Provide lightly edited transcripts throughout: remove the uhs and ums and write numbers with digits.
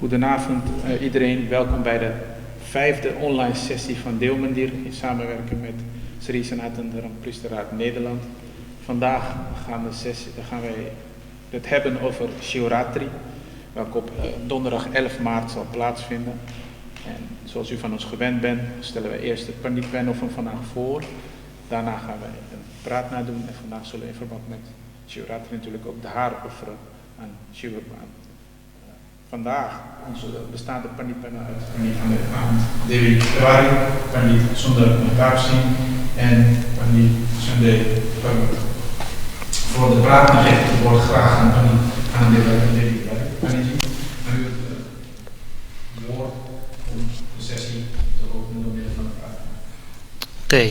Goedenavond iedereen, welkom bij de 5e online sessie van Deelmandir in samenwerking met Sri Sanatana Priesterraad Nederland. Vandaag gaan wij het hebben over Shivratri, welke op donderdag 11 maart zal plaatsvinden. En zoals u van ons gewend bent, stellen wij eerst het Pandit-panel van vandaag voor. Daarna gaan wij een praat nadoen en vandaag zullen we in verband met Shivratri natuurlijk ook de haar offeren aan Shiva. Vandaag onze bestaande Pandit-panel uit Pandit Devi Tiwari, Pandit Sundar Mahatma Singh en Pandit Sanjay Bhagwant. Voor de praat geef ik het woord graag aan Pandit Devi Tiwari. Panditji, aan u het woord om de sessie te openen door middel van de praat. Okay,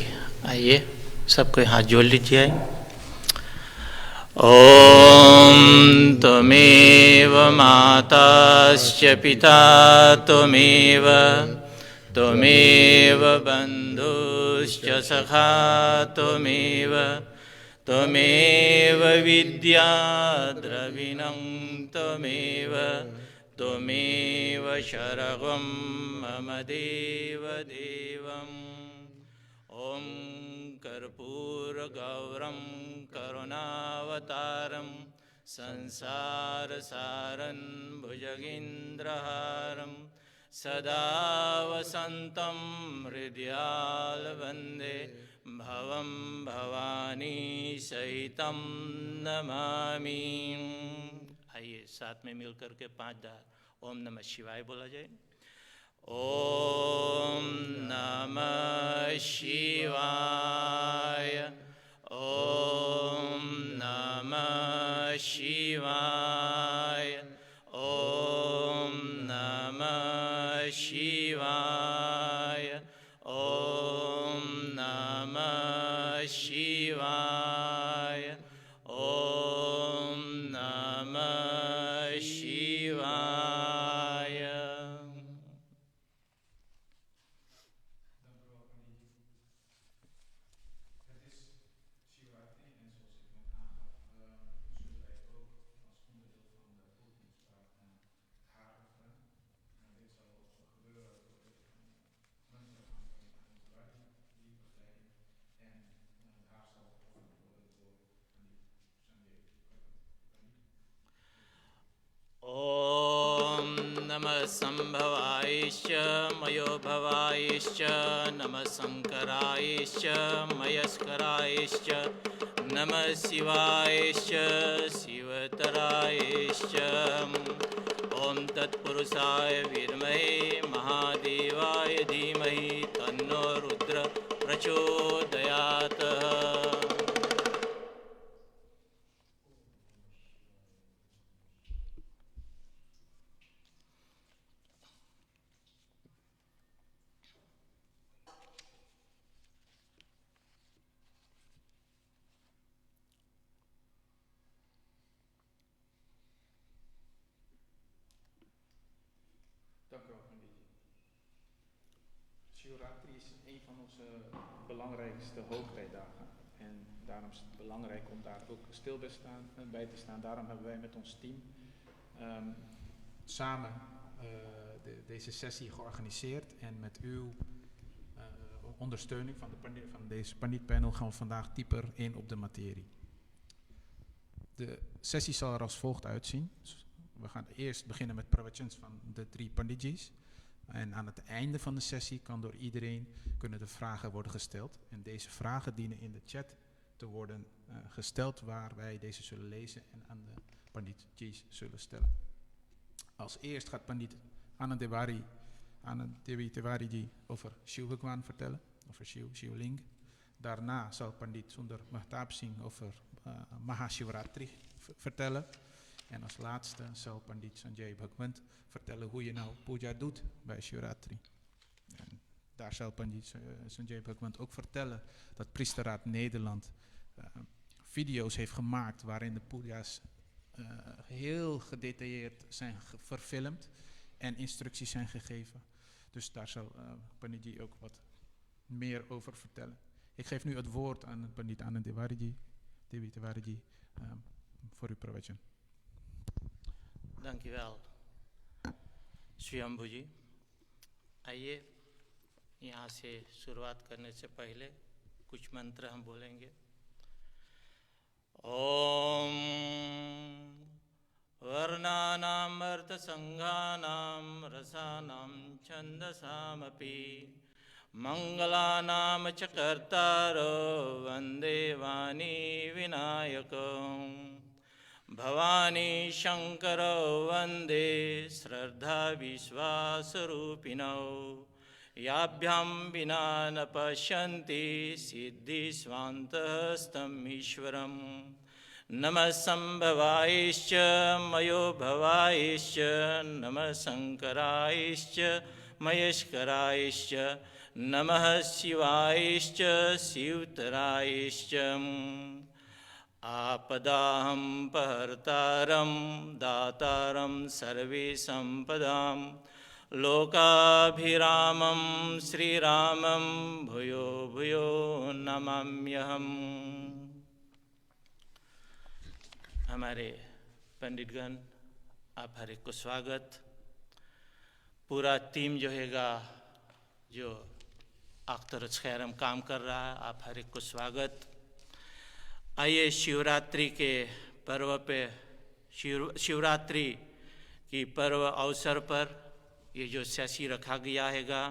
आइए सबको हाथ जोड़ लीजिए। ओम त्वमेव माताश्च पिता त्वमेव बन्धुश्च सखा त्वमेव विद्या द्रविणं त्वमेव शरणं मम देवदेवम्। ओम कर्पूरगौरं करुणावतारं संसारसारं भुजगेन्द्रहारं सदा वसन्तं हृदयाल वन्दे भवं भवानी सहितं नमामि। आइए साथ में मिलकर के 5 बार ओम नमः शिवाय बोला जाए। ओम नमः शिवाय, ओम नमः शिवाय, ओम नमः शिवाय, ओम नमः शिवाय, ओम नमः शिवाय। ओम नमः संभवायश्च मयोभवायश्च नमः शंकरायश्च मयस्करायश्च नमः शिवायश्च शिवतरायश्च। ओम तत्पुरुषाय विद्महे महादेवाय धीमहि तन्नो रुद्र प्रचोदयात्। Dank u wel, Panditji. Shivratri is een van onze belangrijkste hoogtijdagen. En daarom is het belangrijk om daar ook stil bij te staan. Daarom hebben wij met ons team samen deze sessie georganiseerd. En met uw ondersteuning van deze Pandit-panel gaan we vandaag dieper in op de materie. De sessie zal er als volgt uitzien. We gaan eerst beginnen met pravachans van de 3 Panditjis. En aan het einde van de sessie kunnen de vragen worden gesteld. En deze vragen dienen in de chat te worden gesteld, waar wij deze zullen lezen en aan de Panditjis zullen stellen. Als eerst gaat Pandit Anand Devi Tiwari over Shiv Bhagwan vertellen, over Shivling. Daarna zal Pandit Sundar Mahatma Singh over Mahashivratri vertellen. En als laatste zal Pandit Sanjay Bhagwant vertellen hoe je nou puja doet bij Shivratri. En daar zal Pandit Sanjay Bhagwant ook vertellen dat Priesterraad Nederland video's heeft gemaakt waarin de puja's heel gedetailleerd zijn verfilmd en instructies zijn gegeven. Dus daar zal Panditji ook wat meer over vertellen. Ik geef nu het woord aan Pandit Anand Devi Tiwari voor uw pravachan. Dankjewel. स्वयंभू जी, आइए यहाँ से शुरुआत करने से पहले कुछ मंत्र हम बोलेंगे। ओम वर्णानाम अर्थसंघानाम रसानां छंदसामपि मंगलानाम च कर्तारो वंदे वाणी विनायकं भवानी शंकरो वंदे श्रद्धा विश्वासरूपिणौ याभ्यां विना न पश्यन्ति सिद्धि स्वान्तस्तम् ईश्वरम् नमः संभवायश्च मयो भवायश्च नमः शंकरायश्च महेश्वरायश्च नमः शिवायश्च शिवतरायश्च आपदाहं पहर्तारं दातारं सर्वे संपदां लोकाभिरामं श्रीरामं भूयो भूयो नमाम्यहम्। हमारे पंडितगण, आप हर एक को स्वागत। पूरा टीम जो हैगा जो अख्तर खैरम काम कर रहा है, आप हर एक को स्वागत। आइए शिवरात्रि के पर्व पे शिवरात्रि की पर्व अवसर पर ये जो सेसी रखा गया हैगा,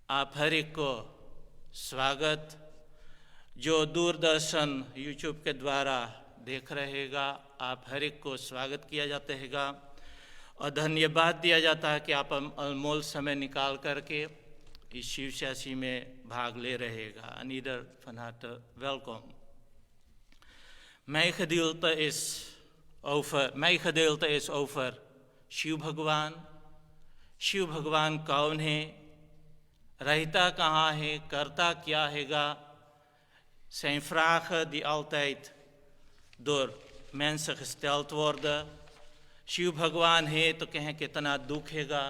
आप हर एक को स्वागत। जो दूरदर्शन यूट्यूब के द्वारा देख रहेगा, आप हर एक को स्वागत किया जाता हैगा और धन्यवाद दिया जाता है कि आप अनमोल समय निकाल करके इस शिव सेसी में भाग ले रहेगा। En ieder van harte welkom. Mijn gedeelte is over Shiv भगवान। शिव भगवान कौन है, रहता कहाँ है, करता क्या हैगा, zijn vragen die altijd door mensen gesteld worden। Shiv भगवान है तो कहें कितना दुख हैगा,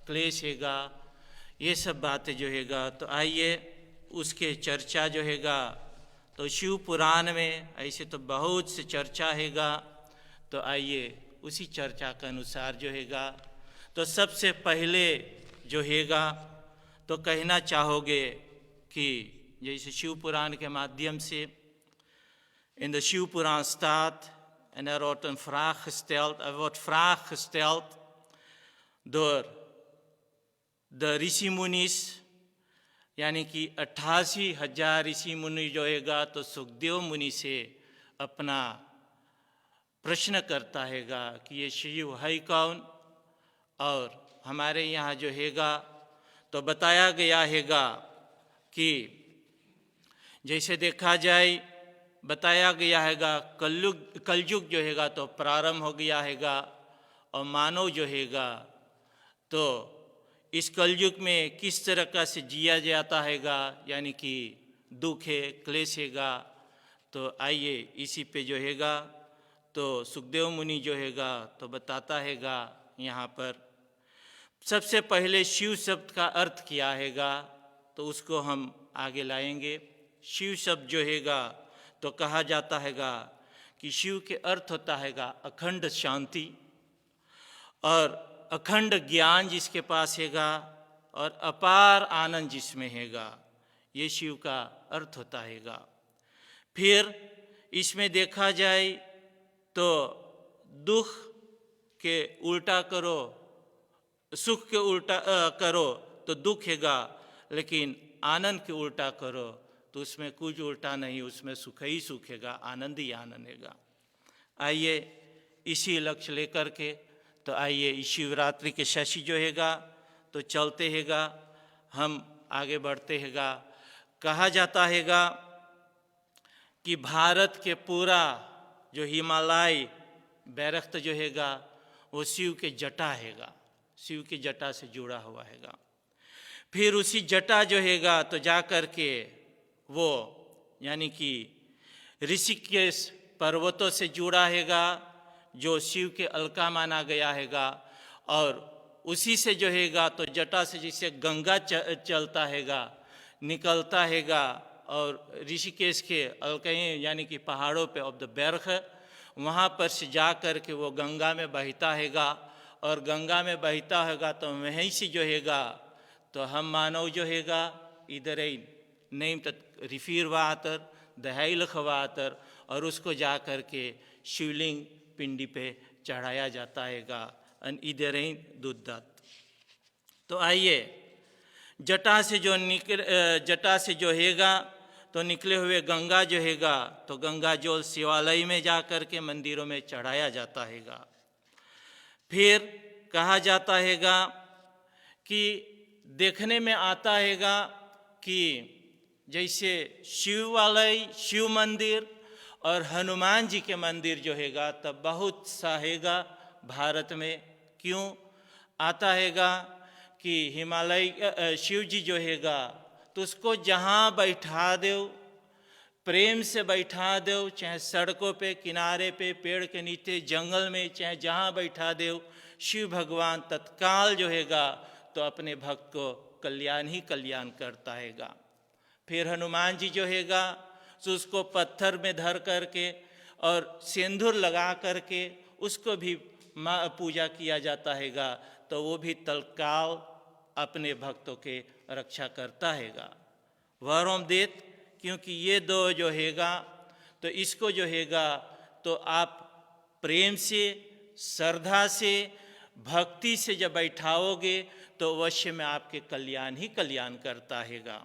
क्लेश हैगा, ये सब बातें जो हैगा। तो आइए उसके चर्चा जो हैगा, तो शिव पुराण में ऐसे तो बहुत से चर्चा हैगा, तो आइए उसी चर्चा के अनुसार जो हैगा। तो सबसे पहले जो हैगा तो कहना चाहोगे कि जैसे शिव पुराण के माध्यम से in de Shiwpuran staat en er wordt een vraag gesteld, er wordt vraag gesteld door de ऋषि मुनिस, यानी कि 88,000 ऋषि मुनि जो हैगा तो सुखदेव मुनि से अपना प्रश्न करता हैगा कि ये शिव है कौन। और हमारे यहाँ जो हैगा तो बताया गया हैगा कि जैसे देखा जाए, बताया गया हैगा कलयुग जो हैगा तो प्रारंभ हो गया हैगा और मानव जो हैगा तो इस कलयुग में किस तरह का से जिया जाता हैगा, यानी कि दुख है, क्लेश हैगा। तो आइए इसी पे जो हैगा तो सुखदेव मुनि जो हैगा तो बताता हैगा यहाँ पर। सबसे पहले शिव शब्द का अर्थ क्या हैगा तो उसको हम आगे लाएंगे। शिव शब्द जो हैगा तो कहा जाता हैगा कि शिव के अर्थ होता हैगा अखंड शांति और अखंड ज्ञान जिसके पास हैगा और अपार आनंद जिसमें हैगा, ये शिव का अर्थ होता हैगा। फिर इसमें देखा जाए तो दुख के उल्टा करो, सुख के उल्टा करो तो दुख हैगा, लेकिन आनंद के उल्टा करो तो उसमें कुछ उल्टा नहीं, उसमें सुख ही सुख हैगा, आनंद ही आनंद हैगा। आइए इसी लक्ष्य लेकर के तो आइए इस शिवरात्रि के सेसी जो हैगा तो चलते हैगा, हम आगे बढ़ते हैगा। कहा जाता हैगा कि भारत के पूरा जो हिमालय बैरक्त जो हैगा वो शिव के जटा हैगा, शिव की जटा से जुड़ा हुआ हैगा। फिर उसी जटा जो हैगा तो जा कर के वो यानी कि ऋषिकेश पर्वतों से जुड़ा हैगा जो शिव के अलका माना गया हैगा। और उसी से जो हैगा तो जटा से जिसे गंगा चलता हैगा, निकलता हैगा और ऋषिकेश के अलकई यानी कि पहाड़ों पे ऑफ द बैरख वहाँ पर से जा कर के वो गंगा में बहता हैगा और गंगा में बहता होगा तो वहीं से जो हैगा तो हम मानव जो हैगा इधर ही नेम तक रिफीर वातर दहाइल खवातर और उसको जा कर के शिवलिंग पिंडी पे चढ़ाया जाता हैगा अन इधर ही दूध दत्त। तो आइए जटा से जो हैगा तो निकले हुए गंगा जो हैगा तो गंगा जल शिवालय में जा कर के मंदिरों में चढ़ाया जाता हैगा। फिर कहा जाता हैगा कि देखने में आता हैगा कि जैसे शिवालय शिव मंदिर और हनुमान जी के मंदिर जो हैगा तब बहुत सा हैगा भारत में। क्यों आता हैगा कि हिमालय शिव जी जो हैगा तो उसको जहाँ बैठा दो प्रेम से बैठा दो, चाहे सड़कों पे किनारे पे पेड़ के नीचे जंगल में चाहे जहाँ बैठा दो, शिव भगवान तत्काल जो हैगा तो अपने भक्त को कल्याण ही कल्याण करता हैगा। फिर हनुमान जी जो हैगा तो उसको पत्थर में धर करके और सिंदूर लगा करके उसको भी पूजा किया जाता हैगा तो वो भी तत्काल अपने भक्तों के रक्षा करता हैगा। वरम देत, क्योंकि ये दो जो हैगा तो इसको जो हैगा तो आप प्रेम से श्रद्धा से भक्ति से जब बैठाओगे तो अवश्य में आपके कल्याण ही कल्याण करता हैगा।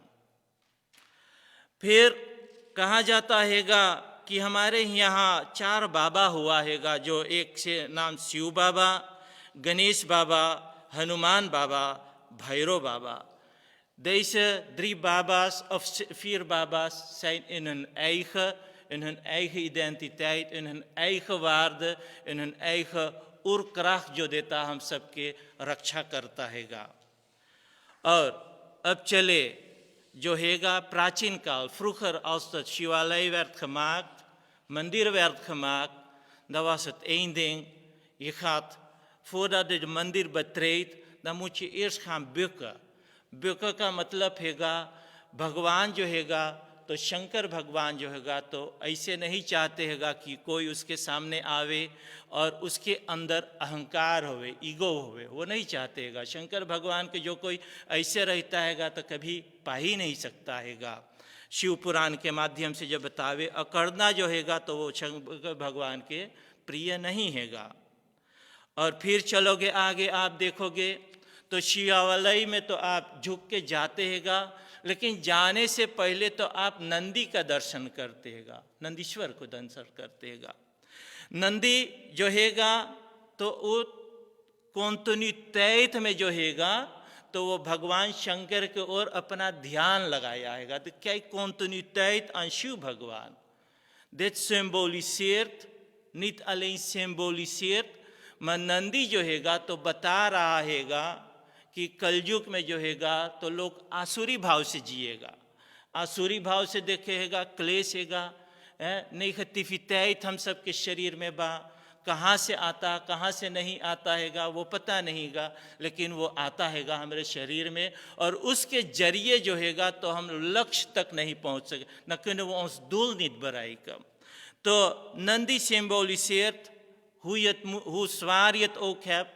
फिर कहा जाता हैगा कि हमारे यहाँ 4 बाबा हुआ हैगा, जो एक से नाम शिव बाबा, गणेश बाबा, हनुमान बाबा, भैरव बाबा। Deze 3 baba's of 4 baba's zijn in hun eigen identiteit, in hun eigen waarde, in hun eigen उर्क्राख जो देता हम सबके रक्षा करता हैगा। और अब चले जो हैगा प्राचीन काल vroeger als het शिवालय werd gemaakt, मंदिर werd gemaakt, dan was het één ding. Je gaat, voordat je de मंदिर betreedt, dan moet je eerst gaan bukken। Book का मतलब हैगा भगवान जो हैगा तो शंकर भगवान जो हैगा तो ऐसे नहीं चाहते हैगा कि कोई उसके सामने आवे और उसके अंदर अहंकार होवे, ईगो होवे, वो नहीं चाहते हैगा। शंकर भगवान के जो कोई ऐसे रहता हैगा तो कभी पा ही नहीं सकता हैगा। शिव पुराण के माध्यम से जब बतावे अकड़ना जो हैगा तो वो शंकर भगवान के प्रिय नहीं हैगा। और फिर चलोगे आगे आप देखोगे तो शिवालय में तो आप झुक के जाते हैगा, लेकिन जाने से पहले तो आप नंदी का दर्शन करते हैगा, नंदीश्वर को दर्शन करते हैगा। नंदी जो हैगा तो वो कंटिन्यूटेट में जो हैगा तो वो भगवान शंकर के ओर अपना ध्यान लगाया हैगा। तो क्या कंटिन्यूटेट aan शिव भगवान, dit symboliseert niet alleen symboliseert, maar Nandi जो हैगा तो बता रहा हैगा कि कलयुग में जो हैगा तो लोग आसुरी भाव से जिएगा, आसुरी भाव से देखेगा, क्लेश हैगा, नेगेटिविटी हम सबके शरीर में बा, कहाँ से आता कहाँ से नहीं आता हैगा वो पता नहींगा, लेकिन वो आता हैगा हमारे शरीर में और उसके जरिए जो हैगा तो हम लक्ष्य तक नहीं पहुँच सके, न kunnen we ons doel niet bereiken। तो Nandi symboliseert hoe zwaar je het ook hebt,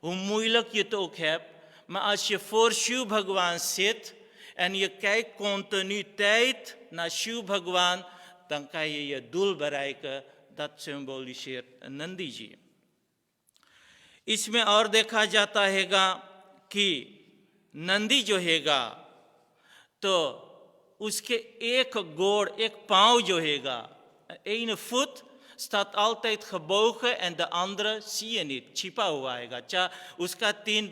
hoe moeilijk je het ook hebt, maar als je voor Shiv Bhagwan zit en je kijkt continuïteit naar Shiv Bhagwan, dan kan je je doel bereiken। dat symboliseert Nandi ji. इसमें और देखा जाता हैगा कि नंदी जो हैगा तो उसके एक गोड़ एक पाँव जो हैगा, één voet staat altijd gebogen en de andere zie je niet, छिपा हुआ हैगा। उसका 3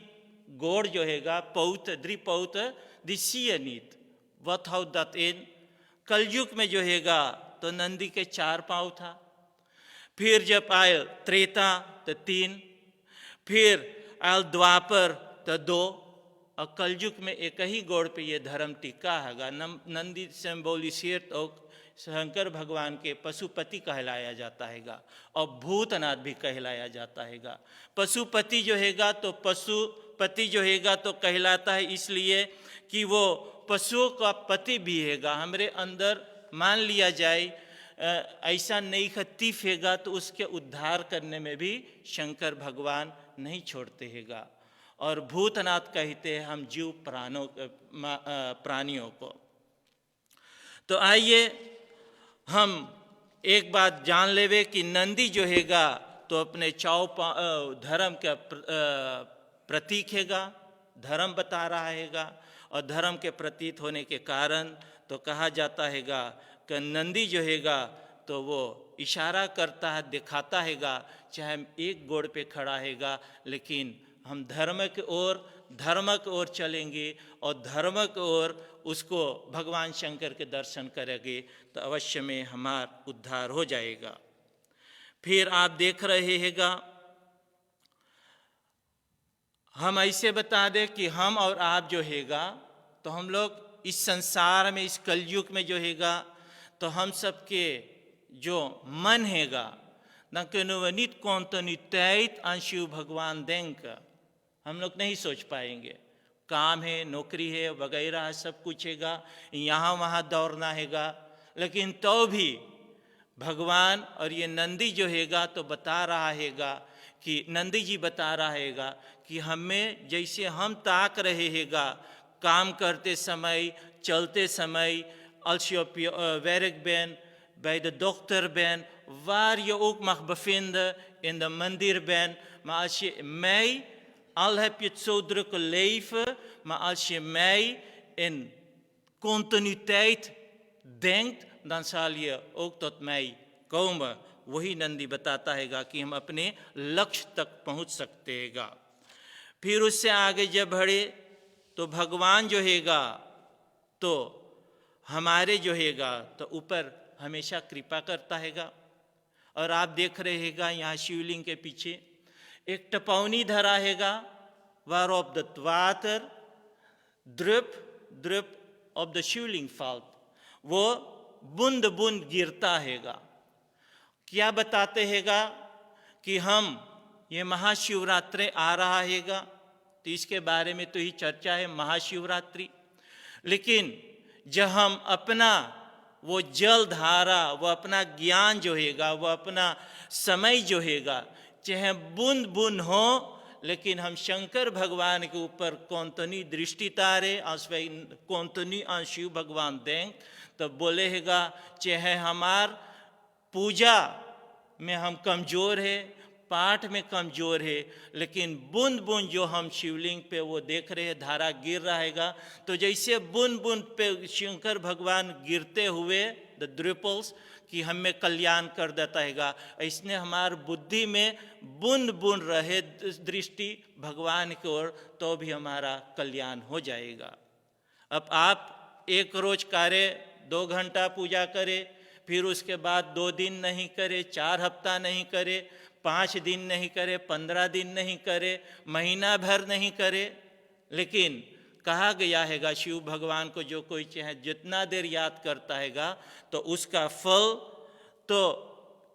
गोड़ जो हैगा poten, 3 poten, die zie je niet। wat houdt dat in? कलयुग में जो हैगा तो नंदी के 4 पाँव था, फिर जब आए त्रेता तो 3, फिर आयल द्वापर तो 2 और कलयुग में एक ही गोड़ पे ये धर्म टिका हैगा। नंदी सिंबोलिसेट और शंकर भगवान के पशुपति कहलाया जाता हैगा और भूतनाथ भी कहलाया जाता हैगा। पशुपति जो हैगा तो पशुपति जो हैगा तो कहलाता है इसलिए कि वो पशुओं का पति भी हैगा। हमारे अंदर मान लिया जाए ऐसा नेगेटिव हैगा तो उसके उद्धार करने में भी शंकर भगवान नहीं छोड़ते हैगा। और भूतनाथ कहते हैं हम जीव प्राणियों को। तो आइए हम एक बात जान लेवे कि नंदी जो हैगा तो अपने धर्म का प्रतीक हैगा, धर्म बता रहा हैगा, और धर्म के प्रतीक होने के कारण तो कहा जाता हैगा कि नंदी जो हैगा तो वो इशारा करता है, दिखाता हैगा, चाहे हम एक गोड़ पे खड़ा हैगा, लेकिन हम धर्म की ओर चलेंगे और धर्म की ओर उसको भगवान शंकर के दर्शन करेंगे तो अवश्य में हमारा उद्धार हो जाएगा। फिर आप देख रहे हैगा, हम ऐसे बता दें कि हम और आप जो हैगा तो हम लोग इस संसार में, इस कलयुग में जो हैगा तो हम सबके जो मन हैगा न केनुवनित कौंतनित अंशु भगवान देंग, हम लोग नहीं सोच पाएंगे। काम है, नौकरी है, वगैरह सब कुछ हैगा, यहाँ वहाँ दौड़ना हैगा, लेकिन तो भी भगवान और ये नंदी जो हैगा तो बता रहा हैगा कि नंदी जी बता रहा हैगा कि हमें जैसे हम ताक रहे हैगा काम करते समय, चलते समय, als je op je werk bent, bij de dokter bent, waar je ook mag bevinden, in de mandir bent. Maar als je mij, al heb je het zo drukke leven, maar als je mij in continuïteit denkt, dan zal je ook tot mij komen. वही नंदी बताता हैगा कि हम अपने लक्ष्य तक पहुंच सकते हैगा। फिर उससे आगे जब बढ़े तो भगवान जो हैगा तो हमारे जो हैगा तो ऊपर हमेशा कृपा करता हैगा। और आप देख रहे हैगा यहाँ शिवलिंग के पीछे एक टपौनी धरा हैगा, waarop het water drup op de शिवलिंग valt, वो बूंद बूंद गिरता हैगा। क्या बताते हैगा कि हम ये महाशिवरात्रि आ रहा हैगा तो इसके बारे में तो ही चर्चा है, महाशिवरात्रि। लेकिन जब हम अपना वो जल धारा, वो अपना ज्ञान जो हैगा, वो अपना समय जो हैगा, चाहे बूंद बूंद हो, लेकिन हम शंकर भगवान के ऊपर कौंतनी दृष्टि तारे, कौंतनी शिव भगवान दें, तो बोले हैगा चाहे हमार पूजा में हम कमज़ोर है, पाठ में कमज़ोर है, लेकिन बूंद बूंद जो हम शिवलिंग पे वो देख रहे हैं धारा गिर रहा हैगा, तो जैसे बूंद बूंद पे शंकर भगवान गिरते हुए द ड्रिपल्स कि हमें कल्याण कर देता हैगा, इसने हमार बुद्धि में बूंद बूंद रहे दृष्टि भगवान की ओर, तो भी हमारा कल्याण हो जाएगा। अब आप एक रोज करे, 2 घंटा पूजा करे, फिर उसके बाद 2 दिन नहीं करे, 4 हफ्ता नहीं करे, 5 दिन नहीं करे, 15 दिन नहीं करे, महीना भर नहीं करे, लेकिन कहा गया हैगा शिव भगवान को जो कोई चाहे जितना देर याद करता हैगा तो उसका फल तो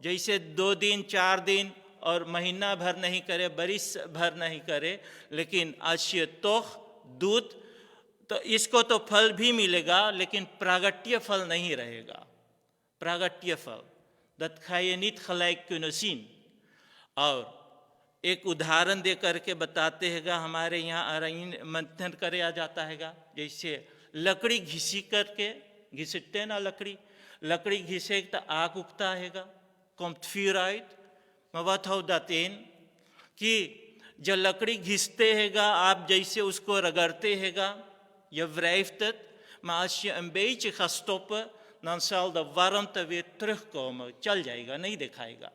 जैसे 2 दिन 4 दिन और महीना भर नहीं करे, बरिस भर नहीं करे, लेकिन अश्य तोख दूत तो इसको तो फल भी मिलेगा, लेकिन प्रागट्य फल नहीं रहेगा। प्रागट्य फल दत्खायनित खलाइक कुनसीन। और एक उदाहरण दे करके बताते हैगा, हमारे यहाँ अरण्य मंथन कराया जाता हैगा, जैसे लकड़ी घिसते ना, लकड़ी घिसे तो आग उगता हैगा, komt vuur uit, maar wat houdt dat in कि जब लकड़ी घिसते हैगा आप जैसे उसको रगड़ते हैगा, je wrijft het, maar als je een beetje gaat stoppen dan zal de warmte weer terugkomen, चल जाएगा, नहीं दिखाएगा।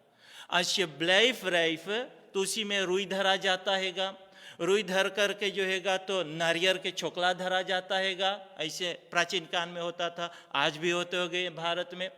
als je blijft wrijven तो उसी में रुई धरा जाता हैगा, रुई धर करके जो हैगा तो नारियल के छोकला धरा जाता हैगा, ऐसे प्राचीन काल में होता था, आज भी होते हो गए भारत में।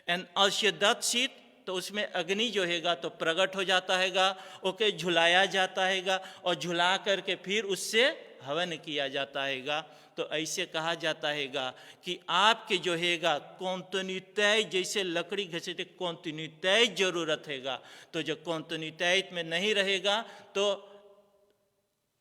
And als je dat ziet तो उसमें अग्नि जो हैगा तो प्रकट हो जाता हैगा, ओके झुलाया जाता हैगा और झुला करके फिर उससे हवन किया जाता हैगा। तो ऐसे कहा जाता हैगा कि आपके जो हैगा कौंतनितय, जैसे लकड़ी घसीटे कौंतनितय जरूरत हैगा, तो जो कौंतनितय में नहीं रहेगा तो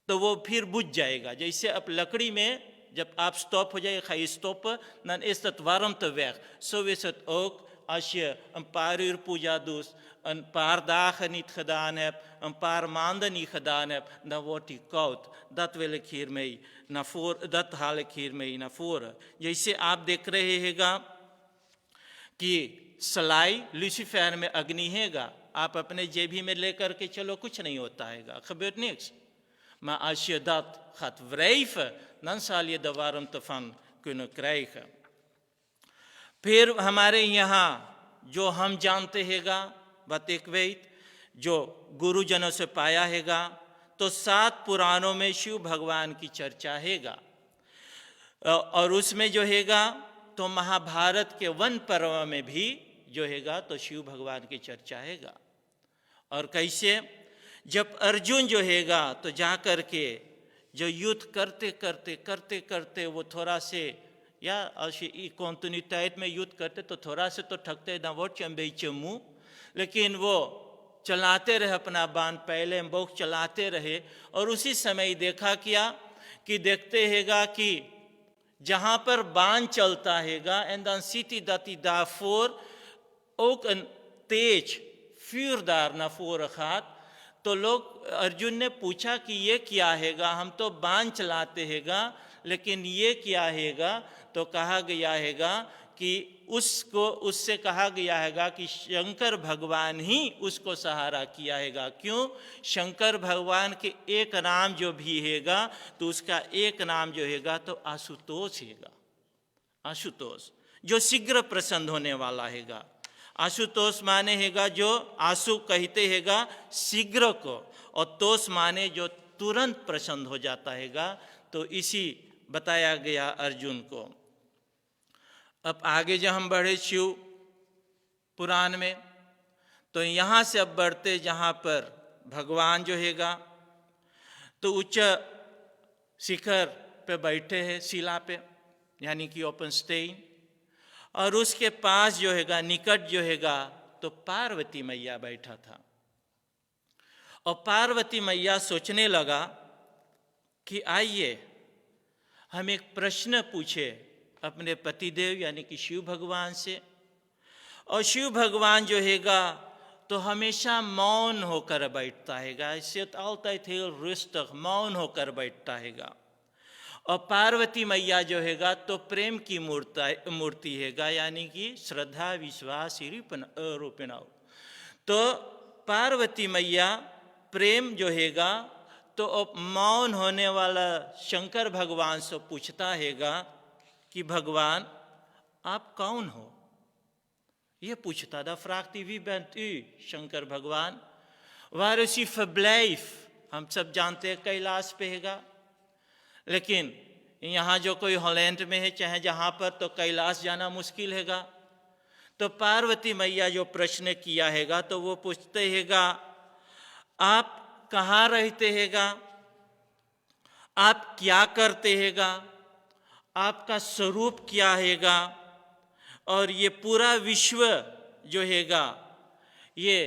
वो फिर बुझ जाएगा। जैसे अब लकड़ी में जब आप स्टॉप हो जाए, ga je stoppen, dan is dat warmte weg. Zo is het ook als je een paar uur puja doet, een paar dagen niet gedaan hebt, een paar maanden niet gedaan hebt, dan wordt hij koud. Dat wil ik hiermee naar voren, dat haal ik hiermee naar voren. जैसे आप देख रहे हैगा कि सलाई Lucifer में अग्नि हैगा, आप अपने जेबी में लेकर के चलो कुछ नहीं होता हैगा, gebeurt niks. Maar als je dat gaat wrijven, dan zal je de warmte van kunnen krijgen. फिर हमारे यहाँ जो हम जानते हैगा, बात एक वेद जो गुरुजनों से पाया हैगा, तो 7 पुराणों में शिव भगवान की चर्चा हैगा। और उसमें जो हैगा तो महाभारत के वन पर्व में भी जो हैगा तो शिव भगवान की चर्चा हैगा। और कैसे, जब अर्जुन जो हैगा तो जा कर के जो युद्ध करते करते करते करते वो थोड़ा से या i continuïteit में युद्ध करते तो थोड़ा से तो थकते, dan word je een beetje moe, लेकिन वो चलाते रहे अपना बाण, पहले बहुत चलाते रहे। और उसी समय देखा क्या कि देखते हैगा कि जहाँ पर बाण चलता हैगा en dan ziet hij dat hij daarvoor ook een तेज vuur daar naar voren gaat। तो लोग अर्जुन ने पूछा कि ये क्या हैगा, हम तो बाण चलाते हैगा लेकिन ये क्या हैगा, तो कहा गया हैगा कि उससे कहा गया हैगा कि शंकर भगवान ही उसको सहारा किया हैगा। क्यों? शंकर भगवान के एक नाम जो भी हैगा तो उसका एक नाम जो हैगा तो आशुतोष हैगा, आशुतोष जो शीघ्र प्रसन्न होने वाला हैगा। आशुतोष माने हैगा जो आशु कहते हैगा शीघ्र को, और तोष माने जो तुरंत प्रसन्न हो जाता हैगा। तो इसी बताया गया अर्जुन को। अब आगे जब हम बढ़े शिव पुराण में, तो यहाँ से अब बढ़ते जहाँ पर भगवान जो हैगा तो उच्च शिखर पे बैठे हैं, शिला पे, यानी कि ओपन स्टेन, और उसके पास जो हैगा निकट जो हैगा तो पार्वती मैया बैठा था। और पार्वती मैया सोचने लगा कि आइए हम एक प्रश्न पूछे अपने पतिदेव यानी कि शिव भगवान से। और शिव भगवान जो हैगा तो हमेशा मौन होकर बैठता हैगा, zit altijd heel rustig, मौन होकर बैठता हैगा। और पार्वती मैया जो हैगा तो प्रेम की मूर्ति हैगा, यानी कि श्रद्धा विश्वास रूपिणा। तो पार्वती मैया प्रेम जो हैगा तो मौन होने वाला शंकर भगवान से पूछता हैगा कि भगवान आप कौन हो, ये पूछता था। vraagt hij wie bent u, Shankar भगवान। waar is uw verblijf, हम सब जानते हैं कैलाश पे हैगा, लेकिन यहाँ जो कोई हॉलैंड में है चाहे जहाँ पर, तो कैलाश जाना मुश्किल हैगा। तो पार्वती मैया जो प्रश्न किया हैगा तो वो पूछते हैगा आप कहाँ रहते हैगा, आप क्या करते हैगा, आपका स्वरूप क्या हैगा, और ये पूरा विश्व जो हैगा ये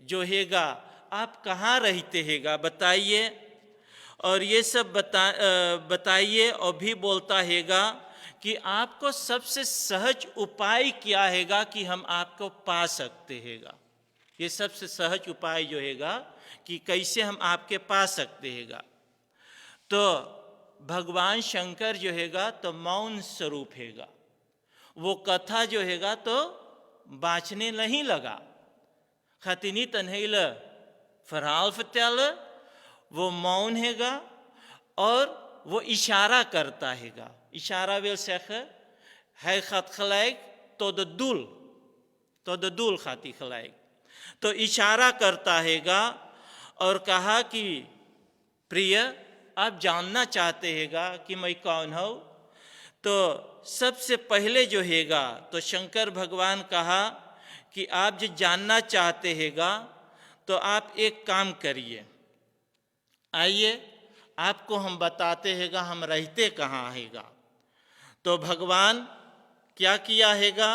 जो हैगा आप कहाँ रहते हैगा बताइए। और ये सब बताइए। और भी बोलता हैगा कि आपको सबसे सहज उपाय क्या हैगा कि हम आपको पा सकते हैगा, ये सबसे सहज उपाय जो हैगा कि कैसे हम आपके पास सकते हैगा। तो भगवान शंकर जो हैगा तो मौन स्वरूप हैगा, वो कथा जो हैगा तो बाँचने नहीं लगा। gaat hij niet een hele verhaal vertellen, वो मौन हैगा और वो इशारा करता हैगा। इशारा wil zeggen hij gaat gelijk tot het doel, tot het doel gaat hij gelijk। तो इशारा करता हैगा और कहा कि प्रिय आप जानना चाहते हैगा कि मैं कौन हूँ। तो सबसे पहले जो हैगा तो शंकर भगवान कहा कि आप जो जानना चाहते हैगा तो आप एक काम करिए, आइए आपको हम बताते हैगा हम रहते कहाँ हैगा। तो भगवान क्या किया हैगा,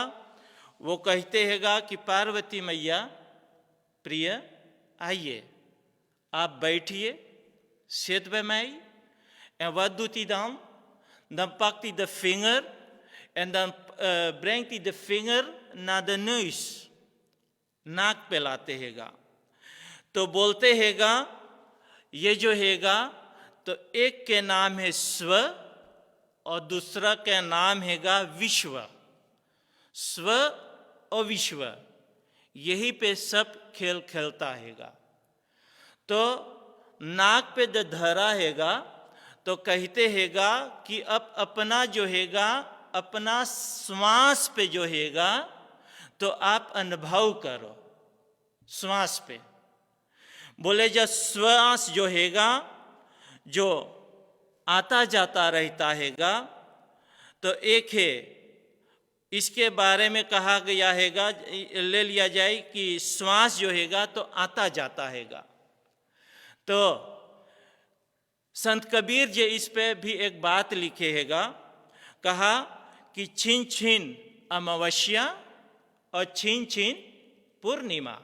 वो कहते हैगा कि पार्वती मैया प्रिय आइए आप बैठिए, zit bij mij। En wat doet hij dan? Dan pakt hij de vinger en dan brengt hij de vinger ना द neus, नाक पे लाते हैगा। तो बोलते हैगा ये जो हैगा तो एक के नाम है स्व और दूसरा का नाम हैगा विश्व। स्व और विश्व यही पे सब खेल खेलता हैगा। तो नाक पे द धरा हैगा तो कहते हैगा कि अब अपना जो हैगा अपना श्वास पे जो हैगा तो आप अनुभव करो श्वास पे। बोले जब श्वास जो हैगा जो आता जाता रहता हैगा तो एक है, इसके बारे में कहा गया हैगा, ले लिया जाए कि श्वास जो हैगा तो आता जाता हैगा। तो संत कबीर जी इस पे भी एक बात लिखे हैगा, कहा कि छिन छिन अमावस्या और छिन छिन पूर्णिमा।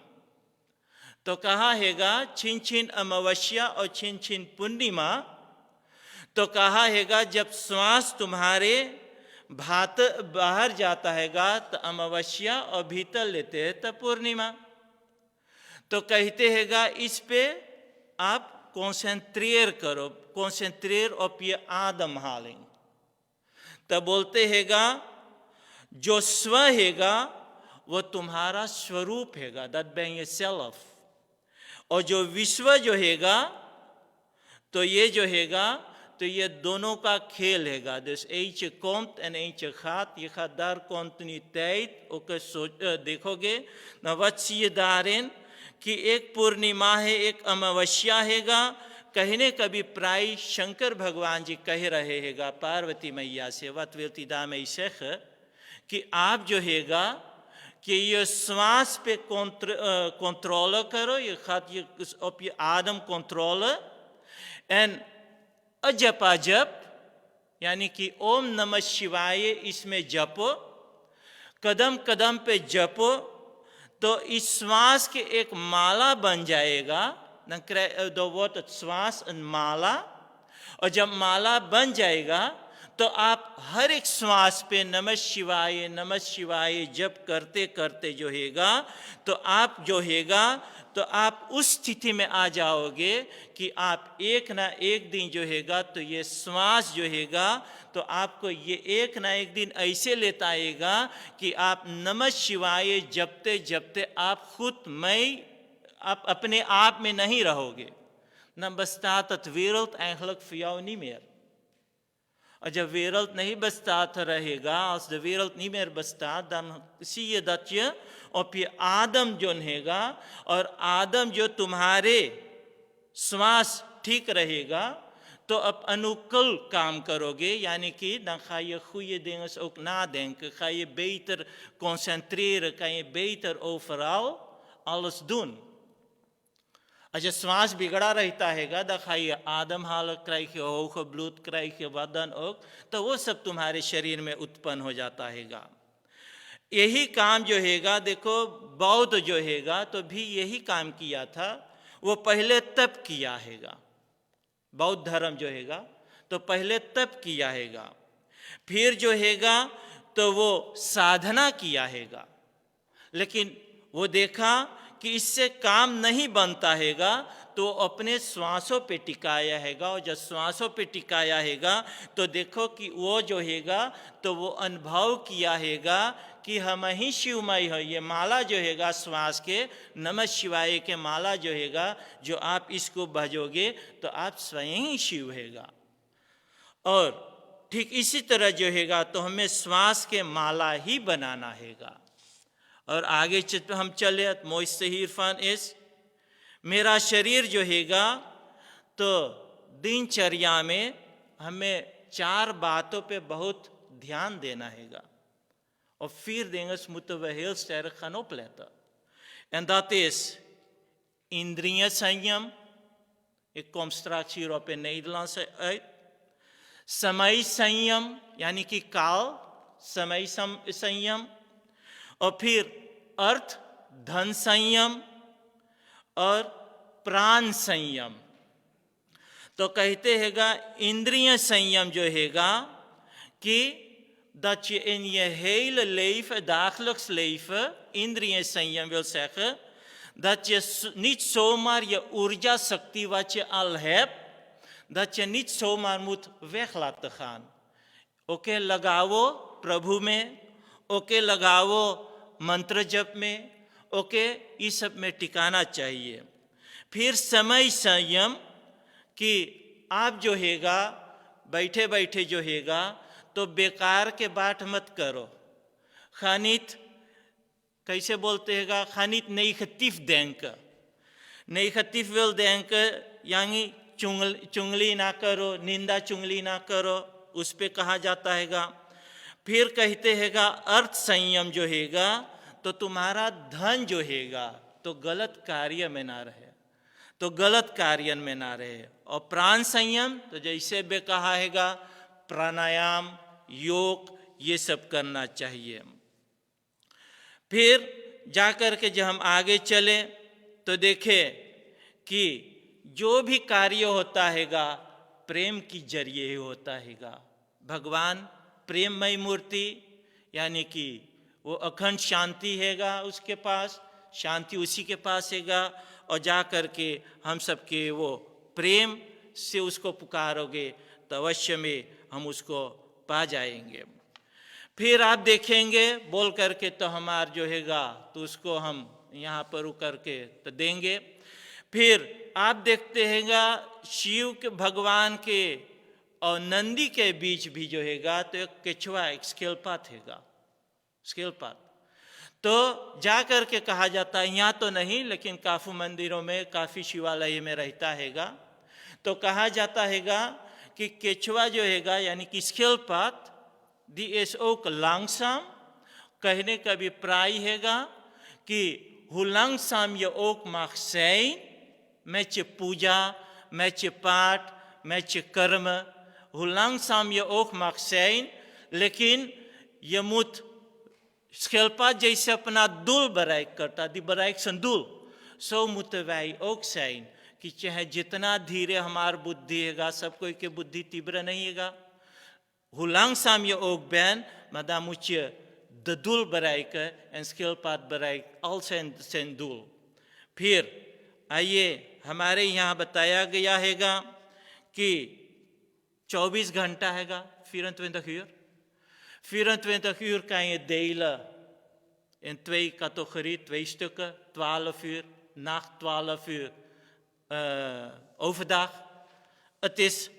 तो कहा हैगा छिन छिन अमावस्या और छिन छिन पूर्णिमा। तो कहा हैगा जब श्वास तुम्हारे बाहर जाता हैगा तो अमावस्या और भीतर लेते हैं तो पूर्णिमा। तो कहते हैगा इस पे आप कॉन्सेंट्रेट करो, कॉन्सेंट्रेट ऑफ योर आदमहालिंग। तो बोलते हैगा जो स्व हैगा वो तुम्हारा स्वरूप हैगा, दैट बीइंग योरसेल्फ। और जो विश्व जो हैगा तो ये जो हैगा तो ये दोनों का खेल हैगा। Dus eentje komt en eentje gaat. Je gaat daar continuïteit ook देखोगे ना, wat zie je daarin कि एक पूर्णिमा है एक अमावस्या हैगा। कहने कभी प्राय शंकर भगवान जी कह रहे हैगा पार्वती मैया से, wat wilt u daarmee zeggen कि आप जो हैगा कि ये श्वास पे कंट्रोल करो, ये gaat je op je adem controle en अजपा जप यानी कि ओम नमः शिवाय इसमें जपो, कदम कदम पे जपो तो इस श्वास के एक माला बन जाएगा। दो वो श्वास माला, और जब माला बन जाएगा तो आप हर एक श्वास पे नमः शिवाय जप करते करते जो हैगा तो आप जो हैगा तो आप उस स्थिति में आ जाओगे कि आप एक ना एक दिन जो हैगा तो ये श्वास जो हैगा तो आपको ये एक ना एक दिन ऐसे लेता आएगा कि आप नमः शिवाय जपते जपते आप खुद आप अपने आप में नहीं रहोगे। Dan bestaat het wereld eigenlijk voor jou niet meer. Als de wereld niet bestaat रहेगा, als de wereld niet meer bestaat, dan zie je dat je op je adem जो रहेगा और आदम जो तुम्हारे श्वास ठीक रहेगा तो अब अनुकूल काम करोगे। यानी कि dan ga je goede dingen ook nadenken, ga je beter concentreren, kan je beter overal alles doen. Als je श्वास बिगड़ा रहता हैगा dan ga je ademhalen krijg je hoge bloed, krijg je wat dan ook, तो वो सब तुम्हारे शरीर में उत्पन्न हो जाता हैगा। यही काम जो हैगा देखो बौद्ध जो हैगा तो भी यही काम किया था। वो पहले तप किया हैगा, बौद्ध धर्म जो हैगा तो पहले तप किया हैगा, फिर जो हैगा तो वो साधना किया हैगा। लेकिन वो देखा कि इससे काम नहीं बनता हैगा तो अपने श्वासों पे टिकाया हैगा। और जब श्वासों पे टिकाया हैगा तो देखो कि वो जो हैगा तो वो अनुभव किया हैगा कि हम ही शिवमय हो। ये माला जो हैगा श्वास के नमः शिवाय के माला जो हैगा जो आप इसको भजोगे तो आप स्वयं ही शिव हैगा। और ठीक इसी तरह जो हैगा तो हमें श्वास के माला ही बनाना हैगा। और आगे हम चले mooiste hiervan is मेरा शरीर जो हैगा तो दिनचर्या में हमें 4 बातों पे बहुत ध्यान देना हैगा। Op 4 dingen moeten we heel sterk gaan opletten. En dat is indriya sanyam. Ik kom straks hierop in Nederlands uit. Samay sanyam, यानी कि काल समय संयम। और फिर अर्थ धन संयम और प्राण संयम। तो कहते हैगा इंद्रिय संयम जो हैगा कि dat je in je hele leven, dagelijks leven, indriya sanyam wil zeggen, dat je niet zomaar je urja sakti wat je al hebt, dat je niet zomaar moet weg laten gaan. Okay लगाओ प्रभु में, okay लगाओ मंत्र जप में, okay इस सब में टिकाना चाहिए. फिर समय संयम कि आप जो हैगा बैठे बैठे जो हैगा तो बेकार के बात मत करो. खानित कैसे बोलते हैगा, खानित negatief denken. Negatief wil denken यानी चुंगली ना करो, निंदा चुंगली ना करो, उस पे कहा जाता हैगा. फिर कहते हैगा अर्थ संयम जो हैगा तो तुम्हारा धन जो हैगा तो गलत कार्य में ना रहे, तो गलत कार्य में ना रहे. और प्राण संयम तो जैसे भी कहा हैगा प्राणायाम, योग, ये सब करना चाहिए. फिर जाकर के जब हम आगे चले तो देखें कि जो भी कार्य होता हैगा प्रेम की जरिए ही होता हैगा. भगवान प्रेममय मूर्ति यानी कि वो अखंड शांति हैगा, उसके पास शांति उसी के पास हैगा. और जा कर के हम सबके वो प्रेम से उसको पुकारोगे तो अवश्य में हम उसको पा जाएंगे. फिर आप देखेंगे बोल करके तो हमार जो हैगा तो उसको हम यहाँ पर उकर के तो देंगे. फिर आप देखते हैगा शिव के भगवान के और नंदी के बीच भी जो हैगा तो एक केचुआ, एक स्केलपात हैगा, स्केलपात. तो जा कर के कहा जाता है, यहाँ तो नहीं लेकिन काफ़ी मंदिरों में, काफ़ी शिवालय में रहता हैगा, तो कहा जाता हैगा कि केचुआ जो हैगा यानी कि स्केलपात दी एस ओक लांगसाम, कहने का भी प्राय हैगा कि हुलांगसाम ये ओक माक्सैन, मैं चे पूजा, मैं चे पाठ, मैं चे कर्म, हुलांगसाम ये ओक माक्सैन. लेकिन ये मुत स्केलपात जैसे अपना दुल बराइक करता, दी बराइक संदुल, सो मुतवाई ओक सैन कि चाहे जितना धीरे हमार बुद्धि हैगा, सब कोई के बुद्धि तीव्र नहीं हैगा. हुलांगसाम ये ओक बैन मदामुच्य द दुल बराइक एंड स्केलपात बराइक ऑल सेंदुल. फिर आइए हमारे यहाँ बताया गया हैगा कि 24 घंटा हैगा 24 uur. 24 uur kan je delen in 2 categorieën, 2 stukken, 12 uur, nacht 12 uur, overdag. Het is